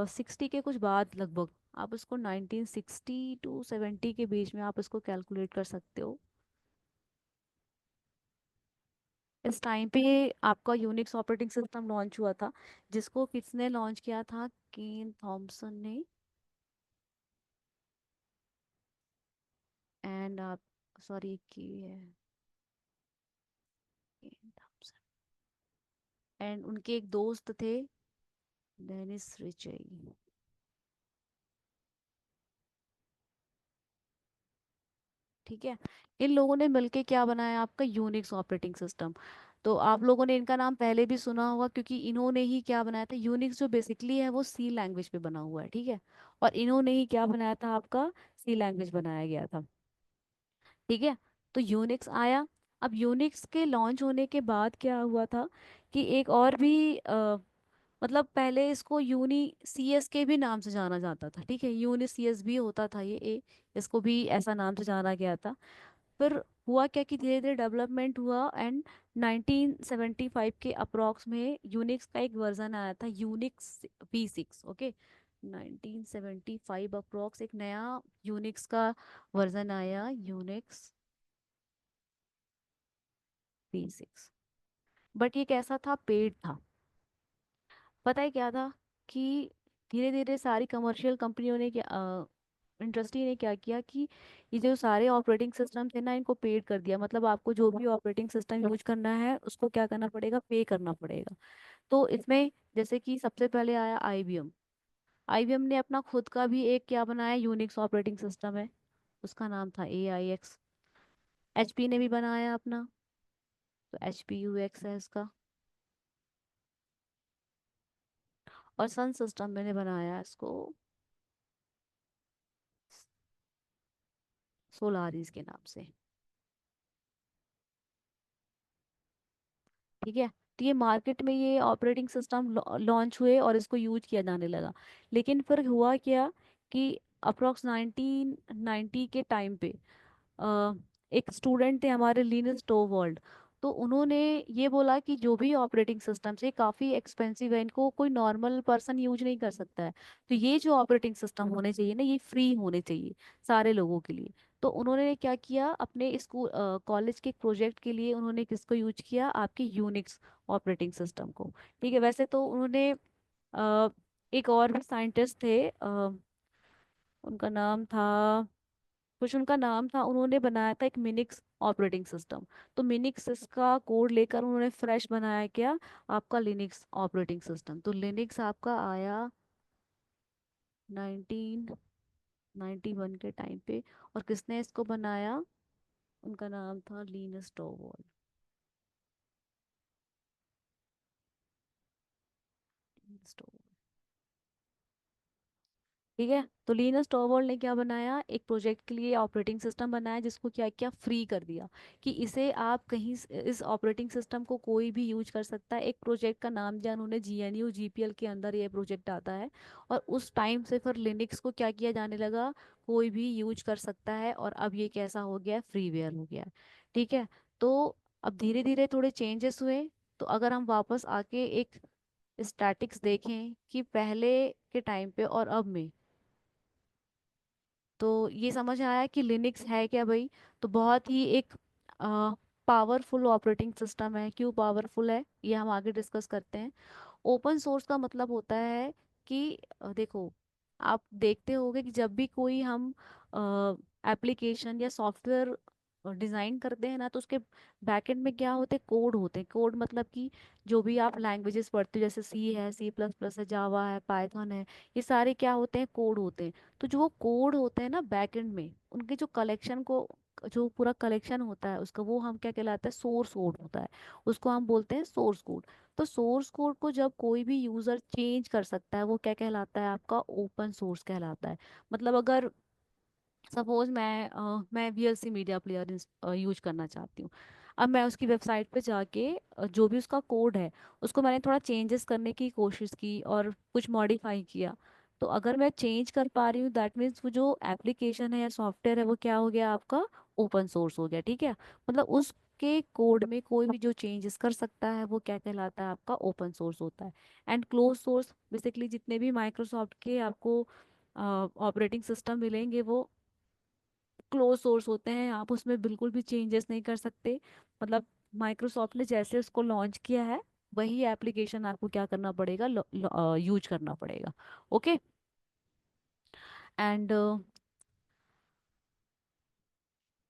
60 के कुछ बाद लगभग। आप इसको 1960 to 70 के बीच में आप इसको कैलकुलेट कर सकते हो। इस टाइम पे आपका यूनिक्स ऑपरेटिंग सिस्टम लॉन्च हुआ था, जिसको किसने लॉन्च किया था, केन थॉमसन ने। एंड आप, सॉरी की है, केन थॉमसन। एंड उनके एक दोस्त थे, डेनिस रिचई। ठीक है। इन लोगों ने मिलके क्या बनाया, आपका यूनिक्स ऑपरेटिंग सिस्टम। तो आप लोगों ने इनका नाम पहले भी सुना होगा, क्योंकि इन्होंने ही क्या बनाया था, यूनिक्स जो बेसिकली है वो सी लैंग्वेज पे बना हुआ है, ठीक है। और इन्होंने ही क्या बनाया था, आपका सी लैंग्वेज बनाया गया था, ठीक है। तो यूनिक्स आया। अब यूनिक्स के लॉन्च होने के बाद क्या हुआ था कि एक और भी मतलब पहले इसको यूनी सी एस के भी नाम से जाना जाता था, ठीक है। यूनी सी एस भी होता था ये इसको भी ऐसा नाम से जाना गया था। फिर हुआ क्या कि धीरे धीरे डेवलपमेंट हुआ, एंड 1975 के अप्रॉक्स में यूनिक्स का एक वर्जन आया था, यूनिक्स V6। ओके। 1975 अप्रॉक्स एक नया यूनिक्स का वर्जन आया, यूनिक्स V6। बट ये कैसा था, पेड था। पता है क्या था कि धीरे धीरे सारी कमर्शियल कंपनियों ने क्या, इंडस्ट्री ने क्या किया कि ये जो सारे ऑपरेटिंग सिस्टम थे ना, इनको पेड कर दिया। मतलब आपको जो भी ऑपरेटिंग सिस्टम यूज करना है उसको क्या करना पड़ेगा, पे करना पड़ेगा। तो इसमें जैसे कि सबसे पहले आया IBM। आईबीएम ने अपना खुद का भी एक क्या बनाया, यूनिक्स ऑपरेटिंग सिस्टम है, उसका नाम था AIX। HP ने भी बनाया अपना, तो HPUX है इसका। और सन सिस्टम मैंने बनाया इसको सोलारिस के नाम से, ठीक है। तो ये मार्केट में ये ऑपरेटिंग सिस्टम लॉन्च हुए और इसको यूज किया जाने लगा। लेकिन फिर हुआ क्या कि अप्रोक्स 1990 के टाइम पे अ, एक स्टूडेंट थे हमारे, लिनस टोवर्ल्ड। तो उन्होंने ये बोला कि जो भी ऑपरेटिंग सिस्टम है काफ़ी एक्सपेंसिव है, इनको कोई नॉर्मल पर्सन यूज नहीं कर सकता है। तो ये जो ऑपरेटिंग सिस्टम होने चाहिए ना, ये फ्री होने चाहिए सारे लोगों के लिए। तो उन्होंने क्या किया, अपने स्कूल कॉलेज के प्रोजेक्ट के लिए उन्होंने किसको यूज किया, आपकी यूनिक्स ऑपरेटिंग सिस्टम को, ठीक है। वैसे तो उन्होंने एक और भी साइंटिस्ट थे, उनका नाम था कुछ उनका नाम था, उन्होंने बनाया था एक मिनिक्स ऑपरेटिंग सिस्टम। तो मिनिक्स का कोड लेकर उन्होंने फ्रेश बनाया क्या, आपका लिनक्स ऑपरेटिंग सिस्टम। तो लिनक्स आपका आया 1991 के टाइम पे। और किसने इसको बनाया, उनका नाम था लिनस टॉर्वाल्ड। ठीक है, तो लिनस टॉर्वाल्ड ने क्या बनाया, एक प्रोजेक्ट के लिए ऑपरेटिंग सिस्टम बनाया जिसको क्या किया, फ्री कर दिया कि इसे आप कहीं इस ऑपरेटिंग सिस्टम को कोई भी यूज कर सकता है। एक प्रोजेक्ट का नाम दिया उन्होंने जीएनयू जीपीएल के अंदर ये प्रोजेक्ट आता है। और उस टाइम से फिर लिनक्स को क्या किया जाने लगा, कोई भी यूज कर सकता है। और अब ये कैसा हो गया, फ्रीवेयर हो गया है। ठीक है। तो अब धीरे धीरे थोड़े चेंजेस हुए। तो अगर हम वापस आके एक स्टैटिक्स देखें कि पहले के टाइम पे और अब में, तो ये समझ आया कि लिनक्स है क्या भाई। तो बहुत ही एक पावरफुल ऑपरेटिंग सिस्टम है। क्यों पावरफुल है ये हम आगे डिस्कस करते हैं। ओपन सोर्स का मतलब होता है कि देखो, आप देखते होंगे कि जब भी कोई हम एप्लीकेशन या सॉफ्टवेयर डिजाइन करते हैं ना, तो उसके बैकएंड में क्या होते हैं, कोड होते हैं। कोड मतलब कि जो भी आप लैंग्वेजेस पढ़ते हो, जैसे सी है, सी प्लस प्लस है, जावा है, पाइथन है, ये सारे क्या होते हैं, कोड होते हैं। तो जो वो कोड होते हैं ना बैकएंड में, उनके जो कलेक्शन को, जो पूरा कलेक्शन होता है उसका, वो हम क्या कहलाता है, सोर्स कोड होता है। उसको हम बोलते हैं सोर्स कोड। तो सोर्स कोड को जब कोई भी यूजर चेंज कर सकता है, वो क्या कहलाता है, आपका ओपन सोर्स कहलाता है। मतलब अगर सपोज मैं वीएलसी मीडिया प्लेयर यूज करना चाहती हूँ। अब मैं उसकी वेबसाइट पे जाके जो भी उसका कोड है, उसको मैंने थोड़ा चेंजेस करने की कोशिश की और कुछ मॉडिफाई किया। तो अगर मैं चेंज कर पा रही हूँ, दैट मीन्स वो जो एप्लीकेशन है या सॉफ्टवेयर है वो क्या हो गया, आपका ओपन सोर्स हो गया। ठीक है। मतलब उसके कोड में कोई भी जो चेंजेस कर सकता है वो क्या कहलाता है, आपका ओपन सोर्स होता है। एंड क्लोज सोर्स बेसिकली जितने भी माइक्रोसॉफ्ट के आपको ऑपरेटिंग सिस्टम मिलेंगे, वो क्लोज सोर्स होते हैं। आप उसमें बिल्कुल भी चेंजेस नहीं कर सकते। मतलब माइक्रोसॉफ्ट ने जैसे उसको लॉन्च किया है, वही एप्लीकेशन आपको क्या करना पड़ेगा, यूज करना पड़ेगा। ओके। एंड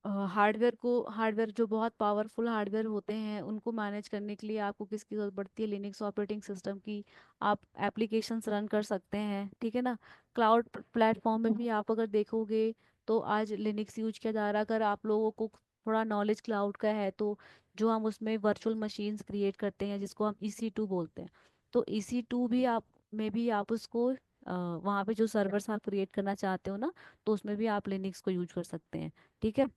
हार्डवेयर जो बहुत पावरफुल हार्डवेयर होते हैं, उनको मैनेज करने के लिए आपको किसकी जरूरत पड़ती है, लिनक्स ऑपरेटिंग सिस्टम की। आप एप्लीकेशंस रन कर सकते हैं, ठीक है ना। क्लाउड प्लेटफॉर्म में भी आप अगर देखोगे तो आज लिनक्स यूज किया जा रहा है। अगर आप लोगों को थोड़ा नॉलेज क्लाउड का है, तो जो हम उसमें वर्चुअल मशीन्स क्रिएट करते हैं जिसको हम EC2 बोलते हैं, तो EC2 भी आप में भी आप उसको वहाँ पे जो सर्वर्स आप क्रिएट करना चाहते हो ना, तो उसमें भी आप लिनक्स को यूज कर सकते हैं। ठीक है।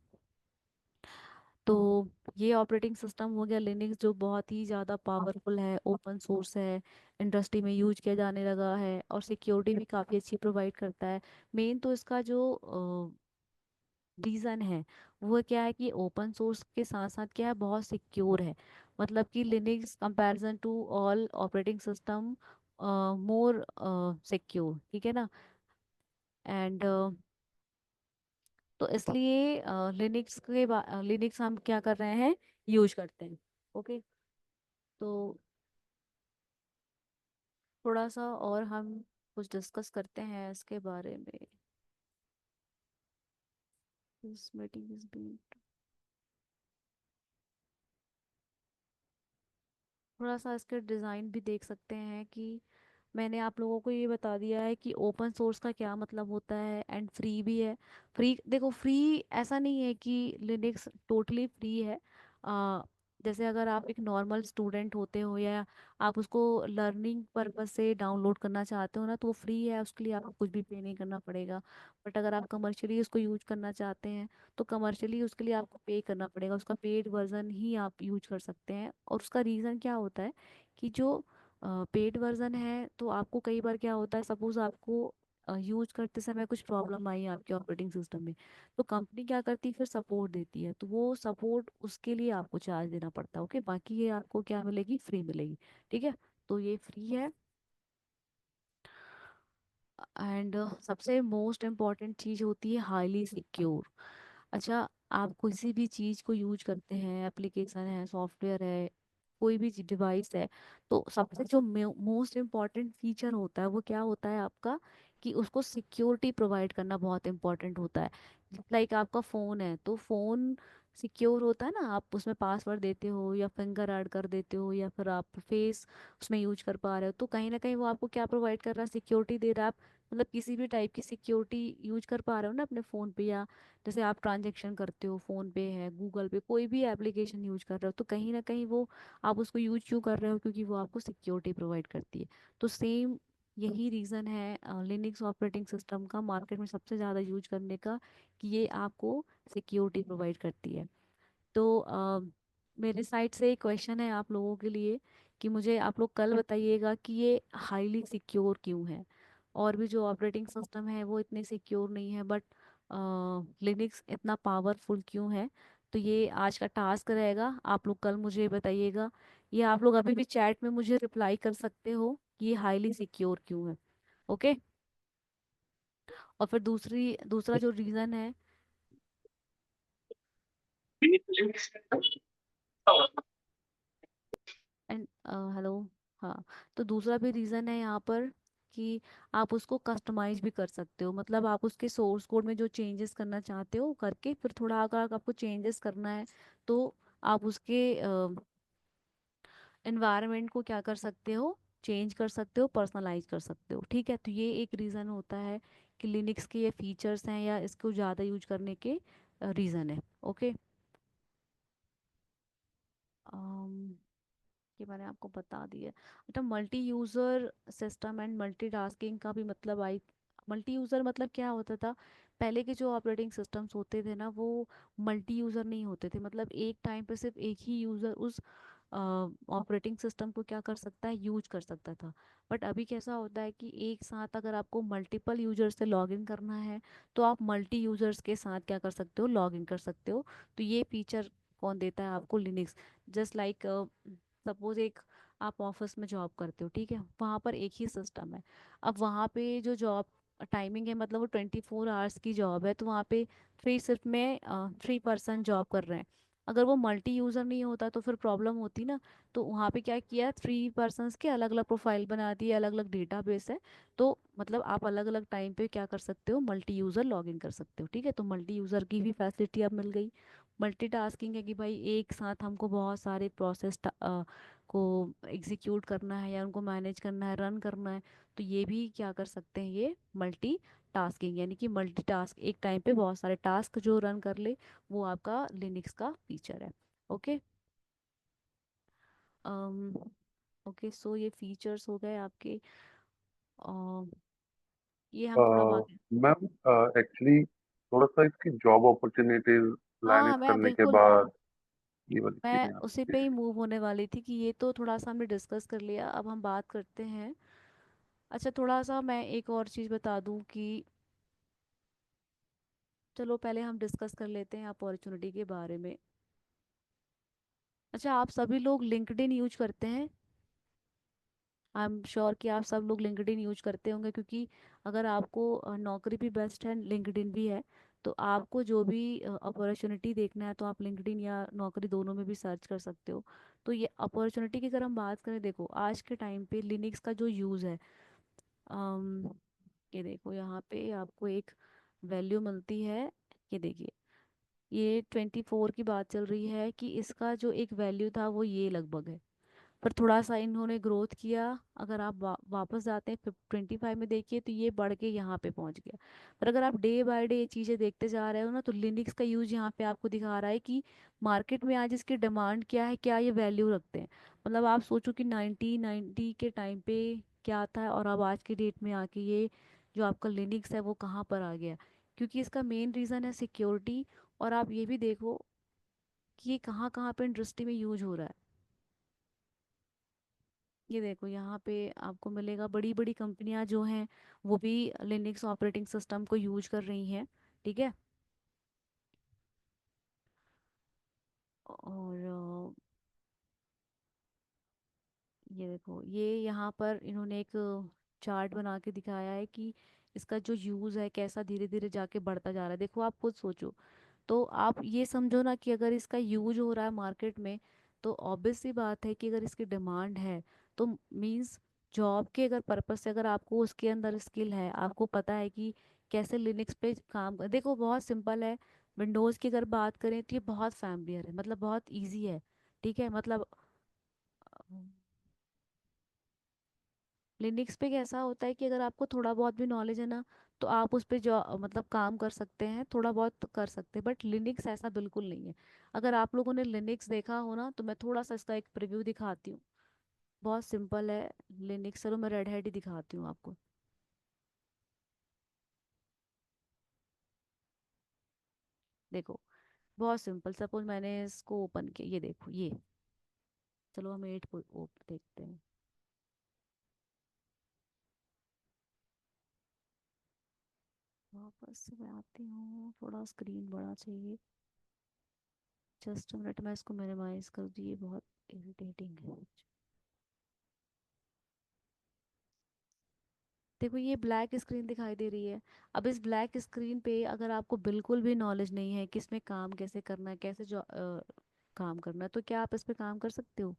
तो ये ऑपरेटिंग सिस्टम हो गया लिनक्स, जो बहुत ही ज़्यादा पावरफुल है, ओपन सोर्स है, इंडस्ट्री में यूज किया जाने लगा है, और सिक्योरिटी भी काफ़ी अच्छी प्रोवाइड करता है। मेन तो इसका जो रीज़न है वो क्या है कि ओपन सोर्स के साथ साथ क्या है, बहुत सिक्योर है। मतलब कि Linux comparison to all operating system more secure, ठीक है ना। एंड तो इसलिए लिनक्स हम क्या कर रहे हैं, यूज करते हैं। ओके। तो थोड़ा सा और हम कुछ डिस्कस करते हैं इसके बारे में। दिस मीटिंग इज बीइंग, थोड़ा सा इसके डिज़ाइन भी देख सकते हैं कि मैंने आप लोगों को ये बता दिया है कि ओपन सोर्स का क्या मतलब होता है, एंड फ्री भी है। फ्री, देखो फ्री ऐसा नहीं है कि लिनक्स टोटली फ्री है। आ, जैसे अगर आप एक नॉर्मल स्टूडेंट होते हो, या आप उसको लर्निंग पर्पज से डाउनलोड करना चाहते हो ना, तो वो फ्री है, उसके लिए आपको कुछ भी पे नहीं करना पड़ेगा। बट अगर आप कमर्शियली उसको यूज करना चाहते हैं, तो कमर्शियली उसके लिए आपको पे करना पड़ेगा। उसका पेड वर्जन ही आप यूज कर सकते हैं। और उसका रीज़न क्या होता है कि जो पेड वर्जन है, तो आपको कई बार क्या होता है, सपोज आपको यूज करते समय कुछ प्रॉब्लम आई आपके ऑपरेटिंग सिस्टम में, तो कंपनी क्या करती है, फिर सपोर्ट देती है। तो वो सपोर्ट, उसके लिए आपको चार्ज देना पड़ता है। ओके, बाकी ये आपको क्या मिलेगी, फ्री मिलेगी। ठीक है। तो ये फ्री है। एंड सबसे मोस्ट इम्पॉर्टेंट चीज़ होती है हाईली सिक्योर। अच्छा, आप किसी भी चीज़ को यूज करते हैं, एप्लीकेशन है, सॉफ्टवेयर है, कोई भी डिवाइस है, तो सबसे जो मोस्ट इम्पॉर्टेंट फीचर होता है वो क्या होता है आपका, कि उसको सिक्योरिटी प्रोवाइड करना बहुत इंपॉर्टेंट होता है। लाइक आपका फ़ोन है तो फ़ोन सिक्योर होता है ना, आप उसमें पासवर्ड देते हो या फिंगर ऐड कर देते हो या फिर आप फेस उसमें यूज कर पा रहे हो, तो कहीं ना कहीं वो आपको क्या प्रोवाइड कर रहा है, सिक्योरिटी दे रहा है। आप मतलब किसी भी टाइप की सिक्योरिटी यूज कर पा रहे हो ना अपने फ़ोन पे, या जैसे आप ट्रांजेक्शन करते हो फ़ोन पे है, गूगल पे, कोई भी एप्लीकेशन यूज कर रहे हो, तो कहीं ना कहीं वो आप उसको यूज क्यों कर रहे हो, क्योंकि वो आपको सिक्योरिटी प्रोवाइड करती है। तो सेम यही रीज़न है लिनक्स ऑपरेटिंग सिस्टम का मार्केट में सबसे ज़्यादा यूज करने का, कि ये आपको सिक्योरिटी प्रोवाइड करती है। तो मेरे साइड से एक क्वेश्चन है आप लोगों के लिए, कि मुझे आप लोग कल बताइएगा कि ये हाईली सिक्योर क्यों है। और भी जो ऑपरेटिंग सिस्टम है वो इतने सिक्योर नहीं है, बट लिनक्स इतना पावरफुल क्यों है। तो ये आज का टास्क रहेगा, आप लोग कल मुझे बताइएगा। ये आप लोग अभी भी चैट में मुझे रिप्लाई कर सकते हो कि ये हाईली सिक्योर क्यों है। ओके। और फिर दूसरा जो रीज़न है, एंड हेलो, हाँ, तो दूसरा भी रीज़न है यहाँ पर कि आप उसको कस्टमाइज भी कर सकते हो। मतलब आप उसके सोर्स कोड में जो चेंजेस करना चाहते हो करके, फिर थोड़ा अगर आपको चेंजेस करना है तो आप उसके एनवायरनमेंट को क्या कर सकते हो, चेंज कर सकते हो, पर्सनलाइज कर सकते हो। ठीक है, तो ये एक रीज़न होता है कि लिनक्स के ये फीचर्स हैं या इसको ज़्यादा यूज करने के रीज़न है। ओके। ये मैंने आपको बता दिया। अच्छा, multi user system and multitasking का भी मतलब आई, मल्टी यूज़र मतलब क्या होता था, पहले के जो ऑपरेटिंग सिस्टम्स होते थे ना, वो मल्टी यूज़र नहीं होते थे। मतलब एक टाइम पे सिर्फ एक ही यूज़र उस ऑपरेटिंग सिस्टम को क्या कर सकता है, यूज कर सकता था। बट अभी कैसा होता है कि एक साथ अगर आपको मल्टीपल यूजर्स से लॉगिन करना है, तो आप मल्टी यूजर्स के साथ क्या कर सकते हो, लॉगिन कर सकते हो। तो ये फीचर कौन देता है आपको, लिनक्स। जस्ट लाइक सपोज एक आप ऑफिस में जॉब करते हो, ठीक है, वहाँ पर एक ही सिस्टम है। अब वहाँ पे जो जॉब टाइमिंग है, मतलब वो 24 आवर्स की जॉब है, तो वहाँ पे सिर्फ में 3 पर्सन जॉब कर रहे हैं। अगर वो मल्टी यूज़र नहीं होता तो फिर प्रॉब्लम होती ना। तो वहाँ पे क्या किया, 3 पर्सन्स के अलग अलग प्रोफाइल बना दिए, अलग अलग डेटाबेस है। तो मतलब आप अलग अलग टाइम पे क्या कर सकते हो, मल्टी यूज़र लॉगिन कर सकते हो। ठीक है, तो मल्टी यूज़र की भी फैसिलिटी अब मिल गई। मल्टीटास्किंग है कि भाई एक साथ हमको बहुत सारे प्रोसेस को एग्जीक्यूट करना है या उनको मैनेज करना है, रन करना है। तो ये भी क्या कर सकते हैं, ये मल्टी टास्किंग, यानी कि मल्टीटास्क, एक टाइम पे बहुत सारे टास्क जो रन कर ले, वो आपका लिनक्स का फीचर है। ओके। um ओके, सो ये फीचर्स हो गए आपके। अम, ये हम थोड़ा बाकी। मैम, एक्चुअली थोड़ा सा इसकी जॉब अपॉर्चुनिटीज लाइनेज हाँ, मैं करने के बिल्कुल, बाद ये वाली मैं चीजें उसी आती पे ही है। मूव होने वाली थी कि ये तो थोड़ा सा हमने डिस्कस कर लिया, अब हम बात करते हैं। अच्छा, थोड़ा सा मैं एक और चीज़ बता दूं कि चलो पहले हम डिस्कस कर लेते हैं अपॉर्चुनिटी के बारे में। अच्छा, आप सभी लोग लिंक्डइन यूज करते हैं? आई एम श्योर कि आप सब लोग लिंक्डइन यूज करते होंगे, क्योंकि अगर आपको नौकरी भी बेस्ट है, लिंक्डइन भी है, तो आपको जो भी अपॉर्चुनिटी देखना है तो आप लिंक्डइन या नौकरी दोनों में भी सर्च कर सकते हो। तो ये अपॉर्चुनिटी की अगर हम बात करें, देखो आज के टाइम पे लिनक्स का जो यूज़ है, अम, ये देखो यहाँ पे आपको एक वैल्यू मिलती है। ये देखिए, ये 24 की बात चल रही है कि इसका जो एक वैल्यू था वो ये लगभग है। पर थोड़ा सा इन्होंने ग्रोथ किया। अगर आप वापस जाते हैं 25 में देखिए, तो ये बढ़ के यहाँ पे पहुँच गया। पर अगर आप डे बाय डे ये चीज़ें देखते जा रहे हो ना, तो लिनक्स का यूज़ यहाँ पे आपको दिखा रहा है कि मार्केट में आज इसकी डिमांड क्या है, क्या ये वैल्यू रखते हैं। मतलब आप सोचो कि 90 के टाइम पे क्या था, और अब आज के डेट में आके ये जो आपका लिनक्स है वो कहाँ पर आ गया। क्योंकि इसका मेन रीज़न है सिक्योरिटी। और आप ये भी देखो कि ये कहाँ कहाँ पे इंडस्ट्री में यूज हो रहा है। ये देखो यहाँ पे आपको मिलेगा, बड़ी बड़ी कंपनियां जो हैं वो भी लिनक्स ऑपरेटिंग सिस्टम को यूज कर रही हैं। ठीक है। और ये देखो, ये यहाँ पर इन्होंने एक चार्ट बना के दिखाया है कि इसका जो यूज़ है कैसा धीरे धीरे जाके बढ़ता जा रहा है। देखो, आप खुद सोचो, तो आप ये समझो ना कि अगर इसका यूज हो रहा है मार्केट में, तो ऑब्वियस सी बात है कि अगर इसकी डिमांड है, तो मींस जॉब के अगर पर्पस से, अगर आपको उसके अंदर स्किल है, आपको पता है कि कैसे लिनक्स पे काम कर, देखो बहुत सिंपल है। विंडोज़ की अगर बात करें तो ये बहुत फैमिलियर है, मतलब बहुत इजी है। ठीक है, मतलब लिनक्स पे कैसा होता है कि अगर आपको थोड़ा बहुत भी नॉलेज है ना, तो आप उस पे जो मतलब काम कर सकते हैं, थोड़ा बहुत कर सकते हैं। बट लिनक्स ऐसा बिल्कुल नहीं है। अगर आप लोगों ने लिनक्स देखा हो ना, तो मैं थोड़ा सा इसका एक प्रीव्यू दिखाती हूँ। बहुत सिंपल है लिनक्स। चलो मैं रेड हैट ही दिखाती हूँ आपको। देखो बहुत सिंपल, सपोज मैंने इसको ओपन किया, ये देखो ये। चलो हम 8 देखते हैं। वापस से मैं आती हूँ, थोड़ा स्क्रीन बड़ा चाहिए। जस्ट मिनट, मैं इसको मिनिमाइज कर दी, ये बहुत इरिटेटिंग है। देखो ये ब्लैक स्क्रीन दिखाई दे रही है। अब इस ब्लैक स्क्रीन पे अगर आपको बिल्कुल भी नॉलेज नहीं है कि इसमें काम कैसे करना है, कैसे जो काम करना है, तो क्या आप इस पे काम कर सकते हो?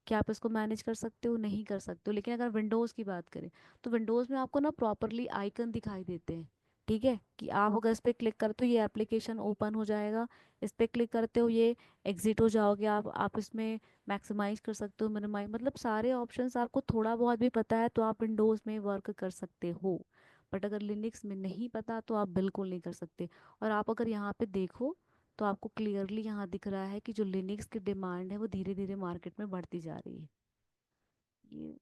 क्या आप इसको मैनेज कर सकते हो? नहीं कर सकते हो। लेकिन अगर विंडोज़ की बात करें, तो विंडोज़ में आपको ना प्रॉपरली आइकन दिखाई देते हैं। ठीक है, कि आप अगर इस पर क्लिक करते हो ये एप्लीकेशन ओपन हो जाएगा। इस पर क्लिक करते हो ये एग्जिट हो जाओगे। आप इसमें मैक्सिमाइज कर सकते हो, मिनिमाइज, मतलब सारे ऑप्शंस आपको थोड़ा बहुत भी पता है तो आप विंडोज़ में वर्क कर सकते हो। बट अगर लिनक्स में नहीं पता तो आप बिल्कुल नहीं कर सकते। और आप अगर यहाँ पे देखो, तो आपको क्लियरली यहाँ दिख रहा है कि जो लिनक्स की डिमांड है वो धीरे धीरे मार्केट में बढ़ती जा रही है। ये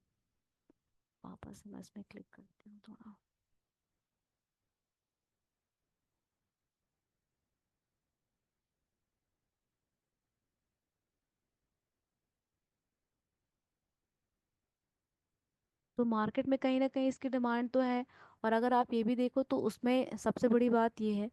वापस से मैं इसमें क्लिक करती हूँ थोड़ा। तो मार्केट में कहीं ना कहीं इसकी डिमांड तो है। और अगर आप ये भी देखो तो उसमें सबसे बड़ी बात ये है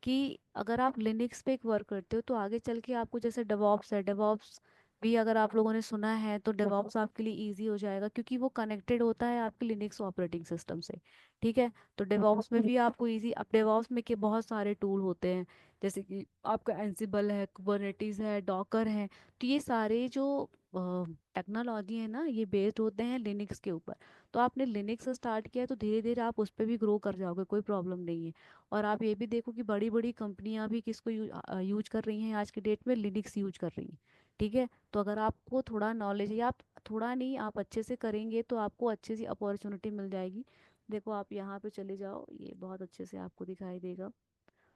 कि अगर आप लिनक्स पे एक वर्क करते हो तो आगे चल के आपको, जैसे डेवॉप्स है, डेवॉप्स भी अगर आप लोगों ने सुना है, तो डेवॉप्स आपके लिए इजी हो जाएगा क्योंकि वो कनेक्टेड होता है आपके लिनक्स ऑपरेटिंग सिस्टम से। ठीक है, तो डेवॉप्स में भी आपको इजी, अब डेवॉप्स में के बहुत सारे टूल होते हैं, जैसे कि आपका एंसिबल है, कुबरनेटिस है, डॉकर है। तो ये सारे जो टेक्नोलॉजी है ना, ये बेस्ड होते हैं लिनक्स के ऊपर। तो आपने लिनक्स से स्टार्ट किया है, तो धीरे धीरे आप उस पर भी ग्रो कर जाओगे, कोई प्रॉब्लम नहीं है। और आप ये भी देखो कि बड़ी बड़ी कंपनियां भी किसको यूज कर रही हैं आज के डेट में, लिनक्स यूज कर रही हैं। ठीक है, तो अगर आपको थोड़ा नॉलेज है, या आप थोड़ा नहीं, आप अच्छे से करेंगे तो आपको अच्छी सी अपॉर्चुनिटी मिल जाएगी। देखो आप यहाँ पे चले जाओ, ये बहुत अच्छे से आपको दिखाई देगा।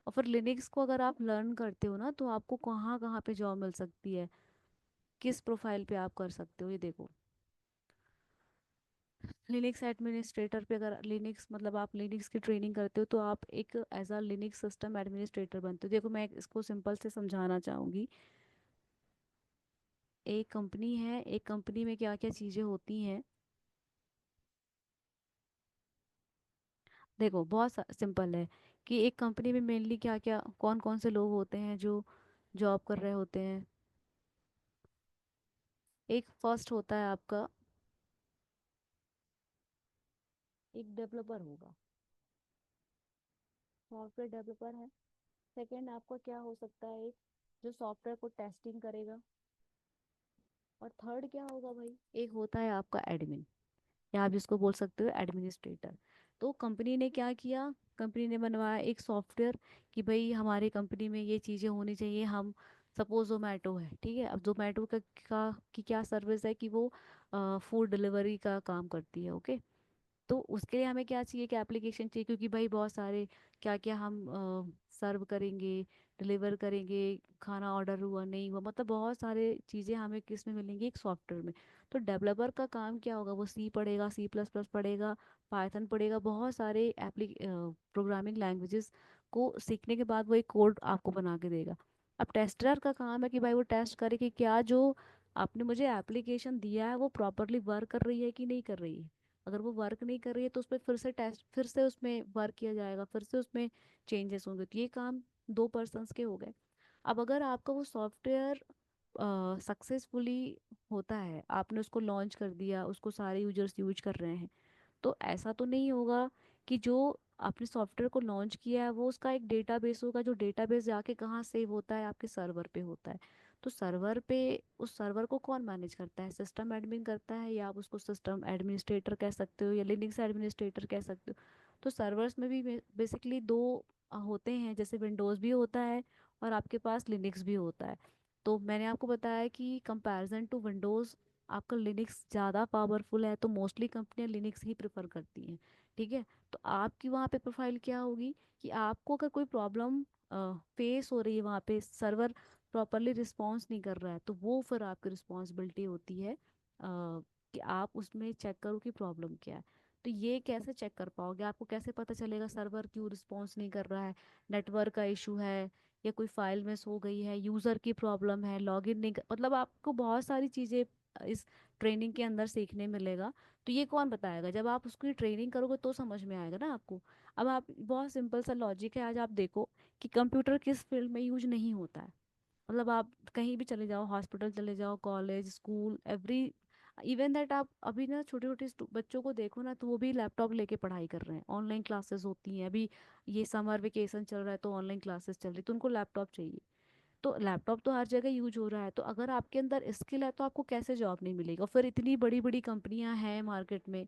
और फिर लिनक्स को अगर आप लर्न करते हो ना, तो आपको कहाँ कहाँ पे जॉब मिल सकती है, किस प्रोफाइल पे आप कर सकते हो, ये देखो। लिनक्स एडमिनिस्ट्रेटर पे, अगर लिनक्स मतलब आप लिनक्स की ट्रेनिंग करते हो तो आप एक as a Linux system administrator बनते हो। देखो मैं इसको सिंपल से समझाना चाहूँगी। एक कंपनी है, एक कंपनी में क्या क्या चीज़ें होती हैं। देखो बहुत सिंपल है कि एक कंपनी में मेनली क्या क्या, कौन कौन से लोग होते हैं जो जॉब कर रहे होते हैं। एक फर्स्ट होता है आपका, एक डेवलपर होगा, सॉफ्टवेयर डेवलपर है। सेकंड आपका क्या हो सकता है, एक जो सॉफ्टवेयर को टेस्टिंग करेगा। और थर्ड क्या होगा भाई, एक होता है आपका एडमिन, या आप जिसको बोल सकते हो एडमिनिस्ट्रेटर। तो कंपनी ने क्या किया, कंपनी ने बनवाया एक सॉफ्टवेयर कि भाई हमारी कंपनी में ये चीज़ें होनी चाहिए। हम सपोज जोमेटो है, ठीक है, अब जोमेटो का की क्या सर्विस है कि वो फूड डिलीवरी का काम करती है। ओके, तो उसके लिए हमें क्या चाहिए कि एप्लीकेशन चाहिए, क्योंकि भाई बहुत सारे क्या क्या हम सर्व करेंगे, डिलीवर करेंगे, खाना ऑर्डर हुआ नहीं हुआ, मतलब बहुत सारे चीज़ें हमें किस में मिलेंगी, एक सॉफ्टवेयर में। तो डेवलपर का काम क्या होगा, वो सी पढ़ेगा, सी प्लस प्लस पढ़ेगा, पाइथन पढ़ेगा, बहुत सारे प्रोग्रामिंग लैंग्वेजेस को सीखने के बाद वो एक कोड आपको बना के देगा। अब टेस्टर का काम है कि भाई वो टेस्ट करे कि क्या जो आपने मुझे एप्लीकेशन दिया है वो प्रॉपरली वर्क कर रही है कि नहीं कर रही है। अगर वो वर्क नहीं कर रही है तो उस पर फिर से टेस्ट, फिर से उसमें वर्क किया जाएगा, फिर से उसमें चेंजेस होंगे। तो ये काम दो पर्सन्स के हो गए। अब अगर आपका वो सॉफ्टवेयर सक्सेसफुली होता है, आपने उसको लॉन्च कर दिया, उसको सारे यूजर्स यूज कर रहे हैं, तो ऐसा तो नहीं होगा कि जो आपने सॉफ्टवेयर को लॉन्च किया है वो उसका एक डेटाबेस होगा, जो डेटाबेस जाके कहाँ सेव होता है, आपके सर्वर पे होता है। तो सर्वर पे उस सर्वर को कौन मैनेज करता है? सिस्टम एडमिन करता है, या आप उसको सिस्टम एडमिनिस्ट्रेटर कह सकते हो या लिनक्स एडमिनिस्ट्रेटर कह सकते हो। तो सर्वर्स में भी बेसिकली दो होते हैं, जैसे विंडोज़ भी होता है और आपके पास लिनक्स भी होता है। तो मैंने आपको बताया कि कंपैरिजन टू विंडोज़ आपका लिनक्स ज़्यादा पावरफुल है, तो मोस्टली कंपनियां लिनक्स ही प्रेफर करती हैं। ठीक है। तो आपकी वहाँ पे प्रोफाइल क्या होगी कि आपको अगर कोई प्रॉब्लम फेस हो रही है, वहाँ पे सर्वर प्रॉपरली रिस्पॉन्स नहीं कर रहा है, तो वो फिर आपकी रिस्पॉन्सिबिलिटी होती है कि आप उसमें चेक करो कि प्रॉब्लम क्या है। तो ये कैसे चेक कर पाओगे? आपको कैसे पता चलेगा सर्वर क्यों रिस्पॉन्स नहीं कर रहा है? नेटवर्क का इशू है, या कोई फाइल मिस हो गई है, यूज़र की प्रॉब्लम है, लॉगिन नहीं मतलब आपको बहुत सारी चीज़ें इस ट्रेनिंग के अंदर सीखने मिलेगा। तो ये कौन बताएगा? जब आप उसकी ट्रेनिंग करोगे तो समझ में आएगा ना आपको। अब आप, बहुत सिंपल सा लॉजिक है, आज आप देखो कि कंप्यूटर किस फील्ड में यूज नहीं होता है। मतलब आप कहीं भी चले जाओ, हॉस्पिटल चले जाओ, college, school, every, even that आप अभी ना छोटे छोटे बच्चों को देखो ना, तो वो भी लैपटॉप लेके पढ़ाई कर रहे हैं, ऑनलाइन क्लासेस होती हैं अभी। ये समर वेकेशन चल रहा है तो ऑनलाइन क्लासेस चल रही, तो उनको लैपटॉप चाहिए। तो लैपटॉप तो हर जगह यूज हो रहा है, तो अगर आपके अंदर स्किल है तो आपको कैसे जॉब नहीं मिलेगा? फिर इतनी बड़ी बड़ी कंपनियां हैं मार्केट में।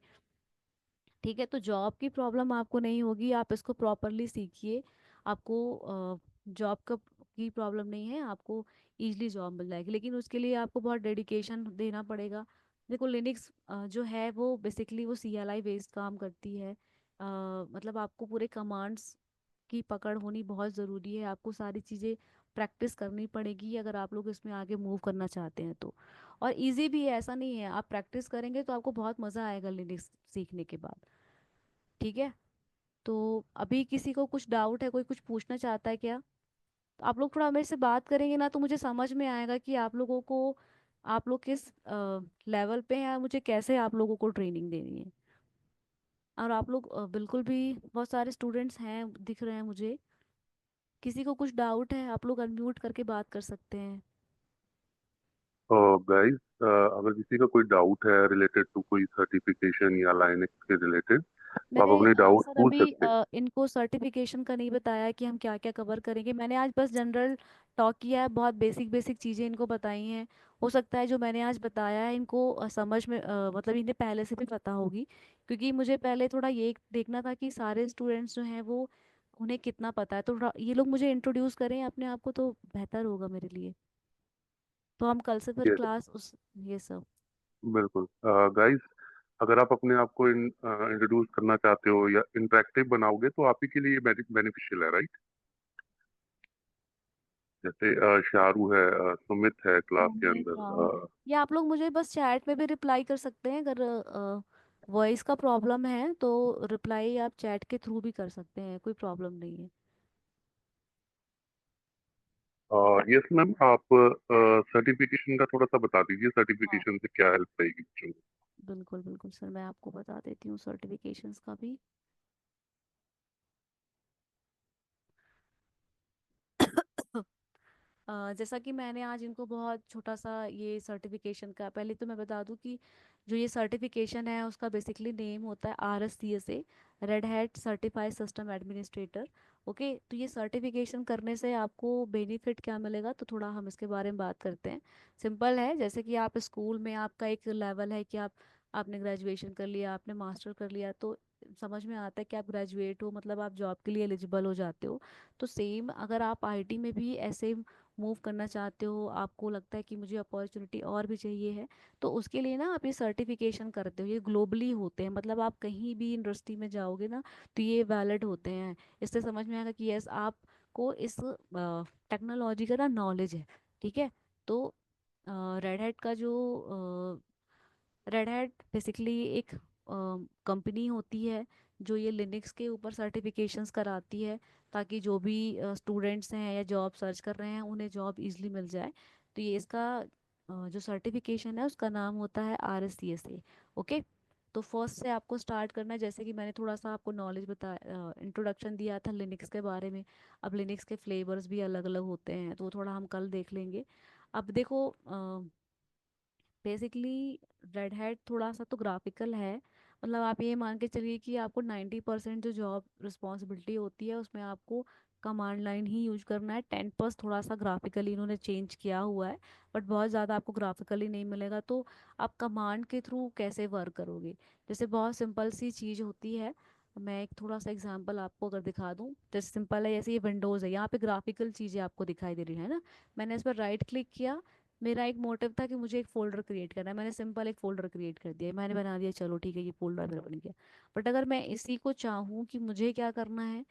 ठीक है, तो जॉब की प्रॉब्लम आपको नहीं होगी, आप इसको प्रॉपरली सीखिए। आपको जॉब का की प्रॉब्लम नहीं है, आपको इजीली जॉब मिल जाएगी, लेकिन उसके लिए आपको बहुत डेडिकेशन देना पड़ेगा। देखो लिनक्स जो है वो बेसिकली वो CLI बेस्ड काम करती है। मतलब आपको पूरे कमांड्स की पकड़ होनी बहुत ज़रूरी है, आपको सारी चीज़ें प्रैक्टिस करनी पड़ेगी अगर आप लोग इसमें आगे मूव करना चाहते हैं तो। और इजी भी है, ऐसा नहीं है, आप प्रैक्टिस करेंगे तो आपको बहुत मज़ा आएगा लिनक्स सीखने के बाद। ठीक है। तो अभी किसी को कुछ डाउट है, कोई कुछ पूछना चाहता है क्या? तो आप लोग थोड़ा मेरे से बात करेंगे ना तो मुझे समझ में आएगा कि आप लोगों को, आप लोग किस लेवल पे हैं, मुझे कैसे आप लोगों को ट्रेनिंग देनी है। और आप लोग बिल्कुल भी, बहुत सारे स्टूडेंट्स हैं दिख रहे हैं मुझे। किसी को कुछ डाउट है, आप लोग अनम्यूट करके बात कर सकते हैं। गाइस, अगर किसी का कोई डाउट है रिलेटेड टू कोई सर्टिफिकेशन या लाइनेक्स के रिलेटेड, तो आप मैंने अपने डाउट सर पूछ अभी सकते हैं। इनको सर्टिफिकेशन का नहीं बताया कि हम क्या क्या कवर करेंगे। मैंने आज बस जनरल टॉक किया है, बहुत बेसिक बेसिक चीज़ें इनको बताई हैं। हो सकता है जो मैंने आज बताया है इनको समझ में मतलब इन्हें पहले से भी पता होगी, क्योंकि मुझे पहले थोड़ा ये देखना था कि सारे स्टूडेंट्स जो हैं वो, उन्हें कितना पता है। तो थोड़ा ये लोग मुझे इंट्रोड्यूस करें अपने आप को तो बेहतर होगा मेरे लिए। तो हम कल से फिर यस, क्लास उस, ये सब। बिल्कुल। गाइस, अगर आप अपने आप को इंट्रोड्यूस करना चाहते हो या इंटरेक्टिव बनाओगे तो आप ही के लिए बेनिफिशियल है, राइट? जैसे शारू है, सुमित है क्लास के सुमित, अंदर। राहुल, या आप लोग मुझे बस चैट में भी रिप्लाई कर सकते हैं, अगर वॉइस का प्रॉब्लम है तो रिप्लाई आप चैट के थ्रू भी कर सकते हैं, कोई प्रॉब्लम नहीं है। यस मैम, आप सर्टिफिकेशन का थोड़ा सा बता दीजिए, हाँ, सर्टिफिकेशन से क्या हेल्प रहेगी बच्चों को। बिल्कुल बिल्कुल सर, मैं आपको बता देती हूँ सर्टिफिकेशंस का भी। जैसा कि मैंने आज इनको बहुत छोटा सा ये सर्टिफिकेशन का, पहले तो मैं बता दूं कि जो ये सर्टिफिकेशन है उसका बेसिकली नेम होता है RSCSA, red hat certified system administrator. Okay, तो ये सर्टिफिकेशन करने से आपको बेनिफिट क्या मिलेगा, तो थोड़ा हम इसके बारे में बात करते हैं। सिंपल है, जैसे कि आप स्कूल में आपका एक लेवल है कि आप, आपने ग्रेजुएशन कर लिया, आपने मास्टर कर लिया, तो समझ में आता है कि आप ग्रेजुएट हो, मतलब आप जॉब के लिए एलिजिबल हो जाते हो। तो सेम अगर आप IT में भी ऐसे मूव करना चाहते हो, आपको लगता है कि मुझे अपॉर्चुनिटी और भी चाहिए है, तो उसके लिए ना आप ये सर्टिफिकेशन करते हो, ये ग्लोबली होते हैं, मतलब आप कहीं भी इंडस्ट्री में जाओगे ना तो ये वैलिड होते हैं। इससे समझ में आएगा कि यस, आपको इस टेक्नोलॉजी का ना नॉलेज है। ठीक है। तो रेड हैट का जो, रेड हैट बेसिकली एक कंपनी होती है जो ये लिनक्स के ऊपर सर्टिफिकेशंस कराती है, ताकि जो भी स्टूडेंट्स हैं या जॉब सर्च कर रहे हैं उन्हें जॉब इजीली मिल जाए। तो ये इसका जो सर्टिफिकेशन है उसका नाम होता है RSCSA। ओके। तो फर्स्ट से आपको स्टार्ट करना है, जैसे कि मैंने थोड़ा सा आपको नॉलेज बताया, इंट्रोडक्शन दिया था लिनक्स के बारे में। अब लिनक्स के फ्लेवर्स भी अलग अलग होते हैं, तो वो थोड़ा हम कल देख लेंगे। अब देखो बेसिकली रेड हैट थोड़ा सा तो ग्राफिकल है, मतलब आप ये मान के चलिए कि आपको 90% जो जॉब रिस्पॉन्सिबिलिटी होती है उसमें आपको कमांड लाइन ही यूज करना है। 10 थोड़ा सा ग्राफिकली इन्होंने चेंज किया हुआ है, बट बहुत ज़्यादा आपको ग्राफिकली नहीं मिलेगा। तो आप कमांड के थ्रू कैसे वर्क करोगे, जैसे बहुत सिंपल सी चीज़ होती है। मैं एक थोड़ा सा एग्जांपल आपको अगर दिखा दूं, जैसे सिंपल है, जैसे ये विंडोज़ है, यहाँ पे ग्राफिकल चीज़ें आपको दिखाई दे रही है ना। मैंने इस पर राइट क्लिक किया, मेरा एक मोटिव था कि मुझे एक फोल्डर क्रिएट करना है, मैंने सिंपल एक फोल्डर क्रिएट कर दिया, मैंने बना दिया, चलो ठीक है ये फोल्डर मेरा बन गया। बट अगर मैं इसी को चाहूँ कि मुझे क्या करना है,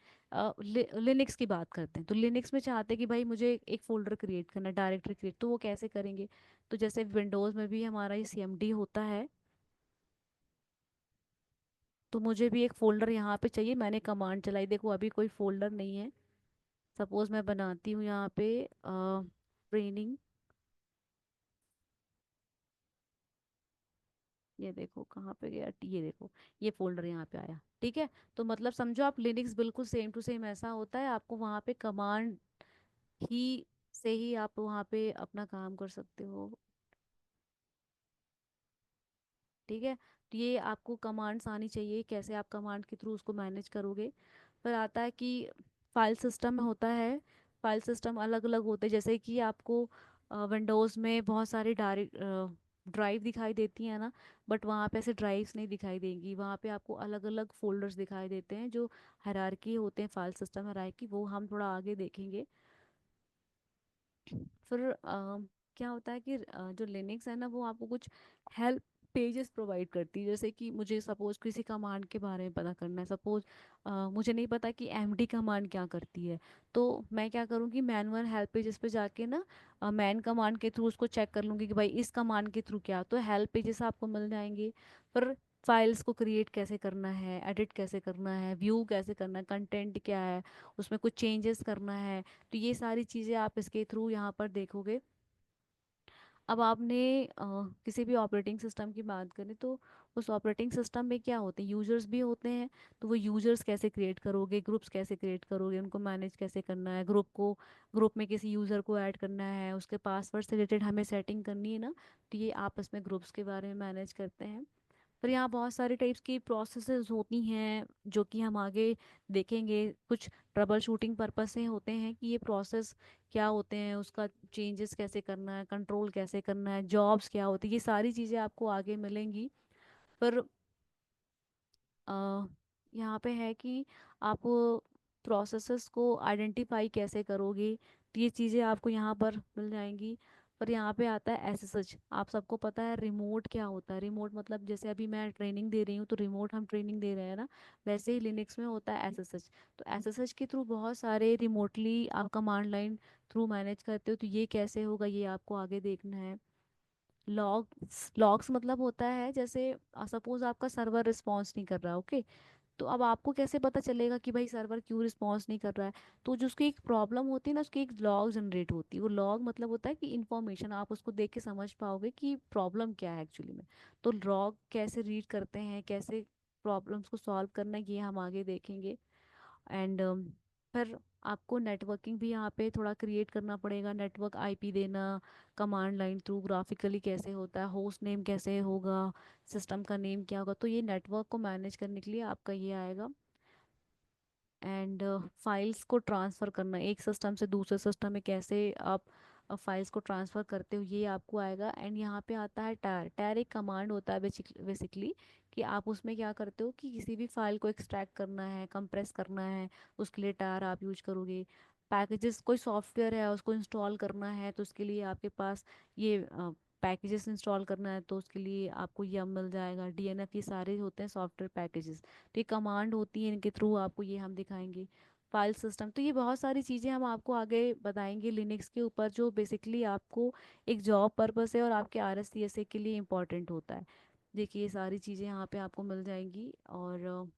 लिनक्स की बात करते हैं, तो लिनक्स में चाहते हैं कि भाई मुझे एक फोल्डर क्रिएट करना है, डायरेक्टरी क्रिएट, तो वो कैसे करेंगे। तो जैसे विंडोज़ में भी हमारा ये सीएमडी होता है, तो मुझे भी एक फोल्डर यहाँ पे चाहिए, मैंने कमांड चलाई, देखो अभी कोई फोल्डर नहीं है। सपोज मैं बनाती हूँ यहाँ पे ट्रेनिंग, ये देखो कहाँ पे गया, ये देखो ये फोल्डर यहाँ पे आया, ठीक है। तो मतलब समझो आप लिनक्स बिल्कुल सेम टू सेम ऐसा होता है, आपको वहाँ पे कमांड ही से ही आप वहाँ पे अपना काम कर सकते हो, ठीक है। तो ये आपको कमांड्स आनी चाहिए, कैसे आप कमांड के थ्रू उसको मैनेज करोगे। फिर आता है कि फाइल सिस्टम में होता है, फाइल सिस्टम अलग अलग होते हैं, जैसे कि आपको विंडोज़ में बहुत सारी डायरेक्ट ड्राइव दिखाई देती है ना, बट वहाँ पे ऐसे ड्राइव्स नहीं दिखाई देंगी, वहाँ पे आपको अलग अलग फोल्डर्स दिखाई देते हैं जो हायरार्की होते हैं, फाइल सिस्टम हायरार्की, वो हम थोड़ा आगे देखेंगे। फिर क्या होता है कि जो लिनक्स है ना, वो आपको कुछ हेल्प पेजेस प्रोवाइड करती है, जैसे कि मुझे सपोज किसी कमांड के बारे में पता करना है, सपोज मुझे नहीं पता कि एमडी कमांड क्या करती है, तो मैं क्या करूँगी, मैनुअल हेल्प पेजेस पे जाके ना मैन कमांड के थ्रू उसको चेक कर लूँगी कि भाई इस कमांड के थ्रू क्या, तो हेल्प पेजेस आपको मिल जाएंगे। फिर फाइल्स को क्रिएट कैसे करना है, एडिट कैसे करना है, व्यू कैसे करना है, कंटेंट क्या है, उसमें कुछ चेंजेस करना है, तो ये सारी चीज़ें आप इसके थ्रू यहाँ पर देखोगे। अब आपने किसी भी ऑपरेटिंग सिस्टम की बात करें, तो उस ऑपरेटिंग सिस्टम में क्या होते हैं, यूजर्स भी होते हैं, तो वो यूजर्स कैसे क्रिएट करोगे, ग्रुप्स कैसे क्रिएट करोगे, उनको मैनेज कैसे करना है, ग्रुप में किसी यूज़र को ऐड करना है, उसके पासवर्ड से रिलेटेड हमें सेटिंग करनी है ना, तो ये आपस में ग्रुप्स के बारे में मैनेज करते हैं। पर यहाँ बहुत सारे टाइप्स की प्रोसेसेस होती हैं जो कि हम आगे देखेंगे, कुछ ट्रबल शूटिंग पर्पस से होते हैं कि ये प्रोसेस क्या होते हैं, उसका चेंजेस कैसे करना है, कंट्रोल कैसे करना है, जॉब्स क्या होती है, ये सारी चीज़ें आपको आगे मिलेंगी। पर अ, यहाँ पे है कि आप प्रोसेसेस को आइडेंटिफाई कैसे करोगे, तो ये चीज़ें आपको यहाँ पर मिल जाएंगी। पर यहाँ पे आता है एसएसएच, आप सबको पता है रिमोट क्या होता है, रिमोट मतलब जैसे अभी मैं ट्रेनिंग दे रही हूँ तो रिमोट हम ट्रेनिंग दे रहे हैं ना, वैसे ही लिनक्स में होता है एसएसएच। तो एसएसएच के थ्रू बहुत सारे रिमोटली आप कमांड लाइन थ्रू मैनेज करते हो, तो ये कैसे होगा ये आपको आगे देखना है। लॉग्स, लॉग्स मतलब होता है जैसे सपोज आपका सर्वर रिस्पॉन्स नहीं कर रहा, ओके, तो अब आपको कैसे पता चलेगा कि भाई सर्वर क्यों रिस्पॉन्स नहीं कर रहा है। तो जो उसकी एक प्रॉब्लम होती है ना, उसकी एक लॉग जनरेट होती है, वो लॉग मतलब होता है कि इन्फॉर्मेशन, आप उसको देख के समझ पाओगे कि प्रॉब्लम क्या है एक्चुअली में। तो लॉग कैसे रीड करते हैं, कैसे प्रॉब्लम्स को सॉल्व करना है, ये हम आगे देखेंगे। एंड फिर आपको नेटवर्किंग भी यहाँ पे थोड़ा क्रिएट करना पड़ेगा, नेटवर्क आईपी देना, कमांड लाइन थ्रू ग्राफिकली कैसे होता है, होस्ट नेम कैसे होगा, सिस्टम का नेम क्या होगा, तो ये नेटवर्क को मैनेज करने के लिए आपका ये आएगा। एंड फाइल्स को ट्रांसफ़र करना एक सिस्टम से दूसरे सिस्टम में, कैसे आप फाइल्स को ट्रांसफ़र करते हो, ये आपको आएगा। एंड यहाँ पे आता है टैर, टैर एक कमांड होता है बेसिकली कि आप उसमें क्या करते हो कि किसी भी फाइल को एक्सट्रैक्ट करना है, कंप्रेस करना है, उसके लिए टैर आप यूज करोगे। पैकेजेस, कोई सॉफ्टवेयर है उसको इंस्टॉल करना है, तो उसके लिए आपके पास ये पैकेजेस इंस्टॉल करना है, तो उसके लिए आपको यम मिल जाएगा, डीएनएफ, ये सारे होते हैं सॉफ्टवेयर पैकेजेस। तो ये कमांड होती है, इनके थ्रू आपको ये हम दिखाएंगे। फाइल सिस्टम, तो ये बहुत सारी चीज़ें हम आपको आगे बताएंगे लिनक्स के ऊपर, जो बेसिकली आपको एक जॉब पर्पस है और आपके आरएससीएसए के लिए इम्पोर्टेंट होता है। देखिए ये सारी चीज़ें यहाँ पे आपको मिल जाएंगी। और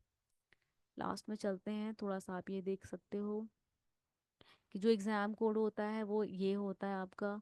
लास्ट में चलते हैं, थोड़ा सा आप ये देख सकते हो कि जो एग्ज़ाम कोड होता है वो ये होता है आपका,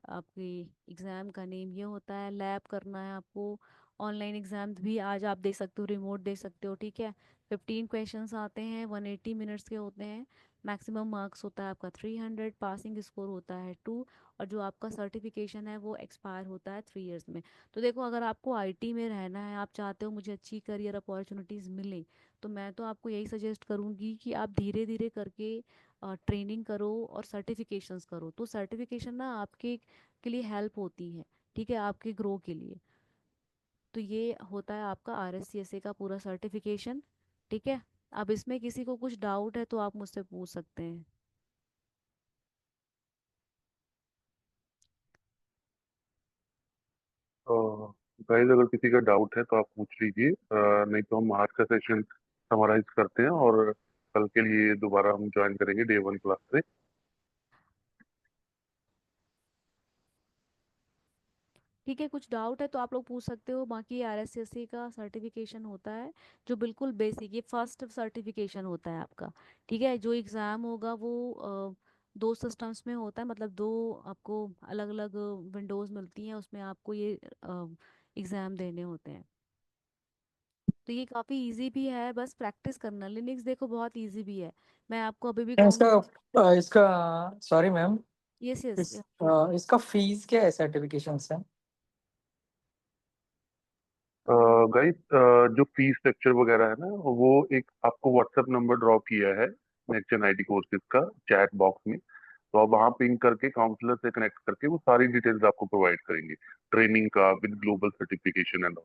आपकी एग्ज़ाम का नेम ये होता है, लैब करना है आपको, ऑनलाइन एग्जाम भी आज आप दे सकते हो, रिमोट दे सकते हो, ठीक है। 15 क्वेश्चंस आते हैं, 180 मिनट्स के होते हैं। मैक्सिमम मार्क्स होता है आपका 300, पासिंग स्कोर होता है 2। और जो आपका सर्टिफिकेशन है वो एक्सपायर होता है 3 इयर्स में। तो देखो, अगर आपको आईटी में रहना है, आप चाहते हो मुझे अच्छी करियर अपॉर्चुनिटीज़ मिले, तो मैं तो आपको यही सजेस्ट करूँगी कि आप धीरे धीरे करके ट्रेनिंग करो और सर्टिफिकेशंस करो। तो सर्टिफिकेशन ना आपके के लिए हेल्प होती है, ठीक है, आपके ग्रो के लिए। तो ये होता है आपका RSCSA का पूरा सर्टिफिकेशन, ठीक है। अब इसमें किसी को कुछ डाउट है तो आप मुझसे पूछ सकते हैं। तो गाइस, अगर किसी का डाउट है तो आप पूछ लीजिए, नहीं तो हम आज का सेशन समराइज करते हैं और कल के लिए दोबारा हम ज्वाइन करेंगे डे 1 क्लास से। ठीक है, कुछ डाउट है तो आप लोग पूछ सकते हो। बाकी RSCSA का सर्टिफिकेशन होता है जो बिल्कुल बेसिक, ये फर्स्ट सर्टिफिकेशन होता है आपका, ठीक है। जो एग्ज़ाम होगा वो 2 सिस्टम्स में होता है, मतलब दो आपको अलग अलग विंडोज़ मिलती हैं, उसमें आपको ये एग्ज़ाम देने होते हैं। तो ये काफ़ी इजी भी है, बस प्रैक्टिस करना। लिनक्स देखो बहुत इजी भी है, मैं आपको अभी भी इसका कहूँगी। इसका सॉरी मैम, यस यस। इसका फीस क्या है सर्टिफिकेशन से? गाइस, जो फीस स्ट्रक्चर वगैरह है ना, वो एक आपको व्हाट्सएप नंबर ड्रॉप किया है नेक्स्ट जन आईटी कोर्सेज का चैट बॉक्स में। तो आप वहां पिंग करके काउंसलर से कनेक्ट करके वो सारी डिटेल्स आपको प्रोवाइड करेंगे, ट्रेनिंग का with global certification and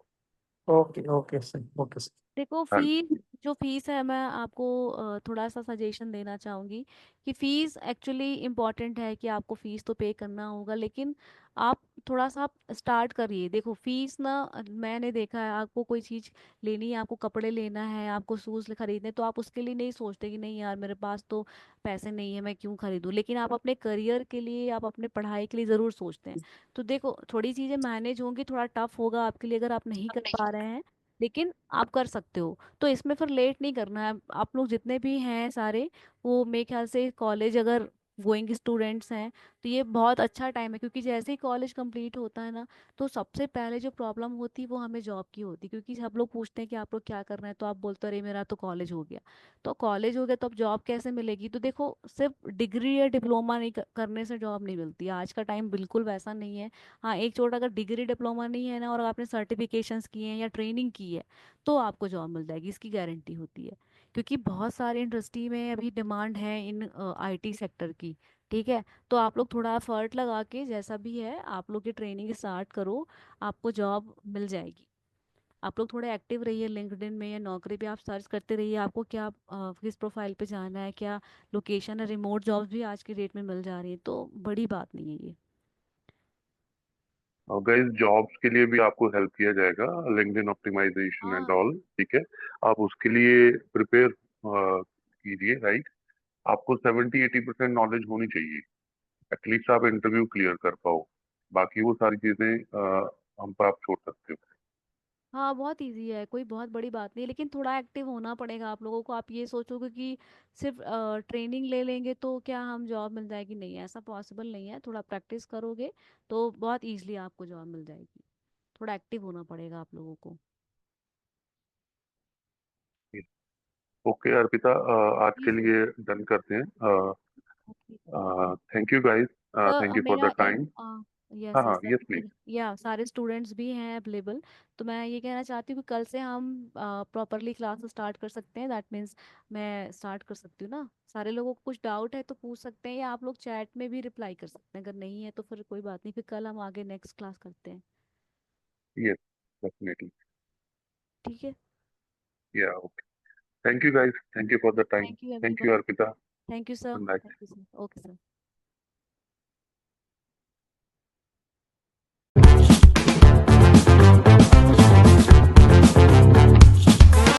okay okay sir, okay sir. देखो ऑल। फीस, जो फीस है मैं आपको थोड़ा सा सजेशन देना चाहूँगी कि फ़ीस एक्चुअली इम्पॉर्टेंट है, कि आपको फ़ीस तो पे करना होगा, लेकिन आप थोड़ा सा आप स्टार्ट करिए। देखो फीस ना, मैंने देखा है, आपको कोई चीज़ लेनी है, आपको कपड़े लेना है, आपको शूज़ खरीदने, तो आप उसके लिए नहीं सोचते कि नहीं यार मेरे पास तो पैसे नहीं है, मैं क्यों खरीदूँ। लेकिन आप अपने करियर के लिए, आप अपने पढ़ाई के लिए ज़रूर सोचते हैं। तो देखो थोड़ी चीज़ें मैनेज होंगी, थोड़ा टफ होगा आपके लिए अगर आप नहीं कर पा रहे हैं, लेकिन आप कर सकते हो। तो इसमें फिर लेट नहीं करना है। आप लोग जितने भी हैं सारे, वो मेरे ख्याल से कॉलेज अगर गोइंग स्टूडेंट्स हैं, तो ये बहुत अच्छा टाइम है, क्योंकि जैसे ही कॉलेज कंप्लीट होता है ना, तो सबसे पहले जो प्रॉब्लम होती है वो हमें जॉब की होती है। क्योंकि सब लोग पूछते हैं कि आप लोग क्या कर रहे हैं, तो आप बोलते हो अरे मेरा तो कॉलेज हो गया। तो कॉलेज हो गया तो अब जॉब कैसे मिलेगी। तो देखो सिर्फ डिग्री या डिप्लोमा नहीं करने से जॉब नहीं मिलती, आज का टाइम बिल्कुल वैसा नहीं है। हाँ, एक छोटा अगर डिग्री डिप्लोमा नहीं है ना, और आपने सर्टिफिकेशंस किए हैं या ट्रेनिंग की है, तो आपको जॉब मिल जाएगी, इसकी गारंटी होती है। क्योंकि बहुत सारी इंडस्ट्री में अभी डिमांड है इन IT सेक्टर की, ठीक है। तो आप लोग थोड़ा एफर्ट लगा के, जैसा भी है आप लोग की ट्रेनिंग स्टार्ट करो, आपको जॉब मिल जाएगी। आप लोग थोड़े एक्टिव रहिए, लिंक्डइन में या नौकरी पे आप सर्च करते रहिए, आपको क्या किस प्रोफाइल पे जाना है, क्या लोकेशन है। रिमोट जॉब्स भी आज की डेट में मिल जा रही है, तो बड़ी बात नहीं है ये। और गाइस, जॉब्स के लिए भी आपको हेल्प किया जाएगा, लिंक्डइन ऑप्टिमाइजेशन एंड हाँ ऑल, ठीक है। आप उसके लिए प्रिपेयर कीजिए, राइट। आपको 70-80% नॉलेज होनी चाहिए, एटलीस्ट आप इंटरव्यू क्लियर कर पाओ। बाकी वो सारी चीजें हम पर आप छोड़ सकते हो। हाँ, बहुत इजी है, कोई बहुत बड़ी बात नहीं है, लेकिन थोड़ा एक्टिव होना पड़ेगा आप लोगों को। आप ये सोचोगे कि सिर्फ ट्रेनिंग ले लेंगे तो क्या हम जॉब मिल जाएगी, नहीं, ऐसा पॉसिबल नहीं है। थोड़ा प्रैक्टिस करोगे तो बहुत इजीली आपको जॉब मिल जाएगी। थोड़ा एक्टिव होना पड़ेगा आप लोगों को। ओके अर्पिता, आज जी के सर। लिए डन करते हैं। Okay. Thank you guys, thank sir you for मेरा द टाइम। यस हाँ यस हाँ, सर, यस प्लीज। या सारे स्टूडेंट्स भी हैं अवेलेबल। तो मैं ये कहना चाहती हूँ कि कल से हम प्रॉपरली क्लास स्टार्ट कर सकते हैं। दैट मीन्स मैं स्टार्ट कर सकती हूँ ना। सारे लोगों को कुछ डाउट है तो पूछ सकते हैं, या आप लोग चैट में भी रिप्लाई कर सकते हैं। अगर नहीं है तो फिर कोई बात नहीं, फिर कल हम आगे नेक्स्ट क्लास करते हैं। Yes, definitely. ठीक है। या okay, thank you guys, thank you for the time. Thank you thank you everyone. Arpita. Thank you sir. Good night. Thank you sir. Okay sir.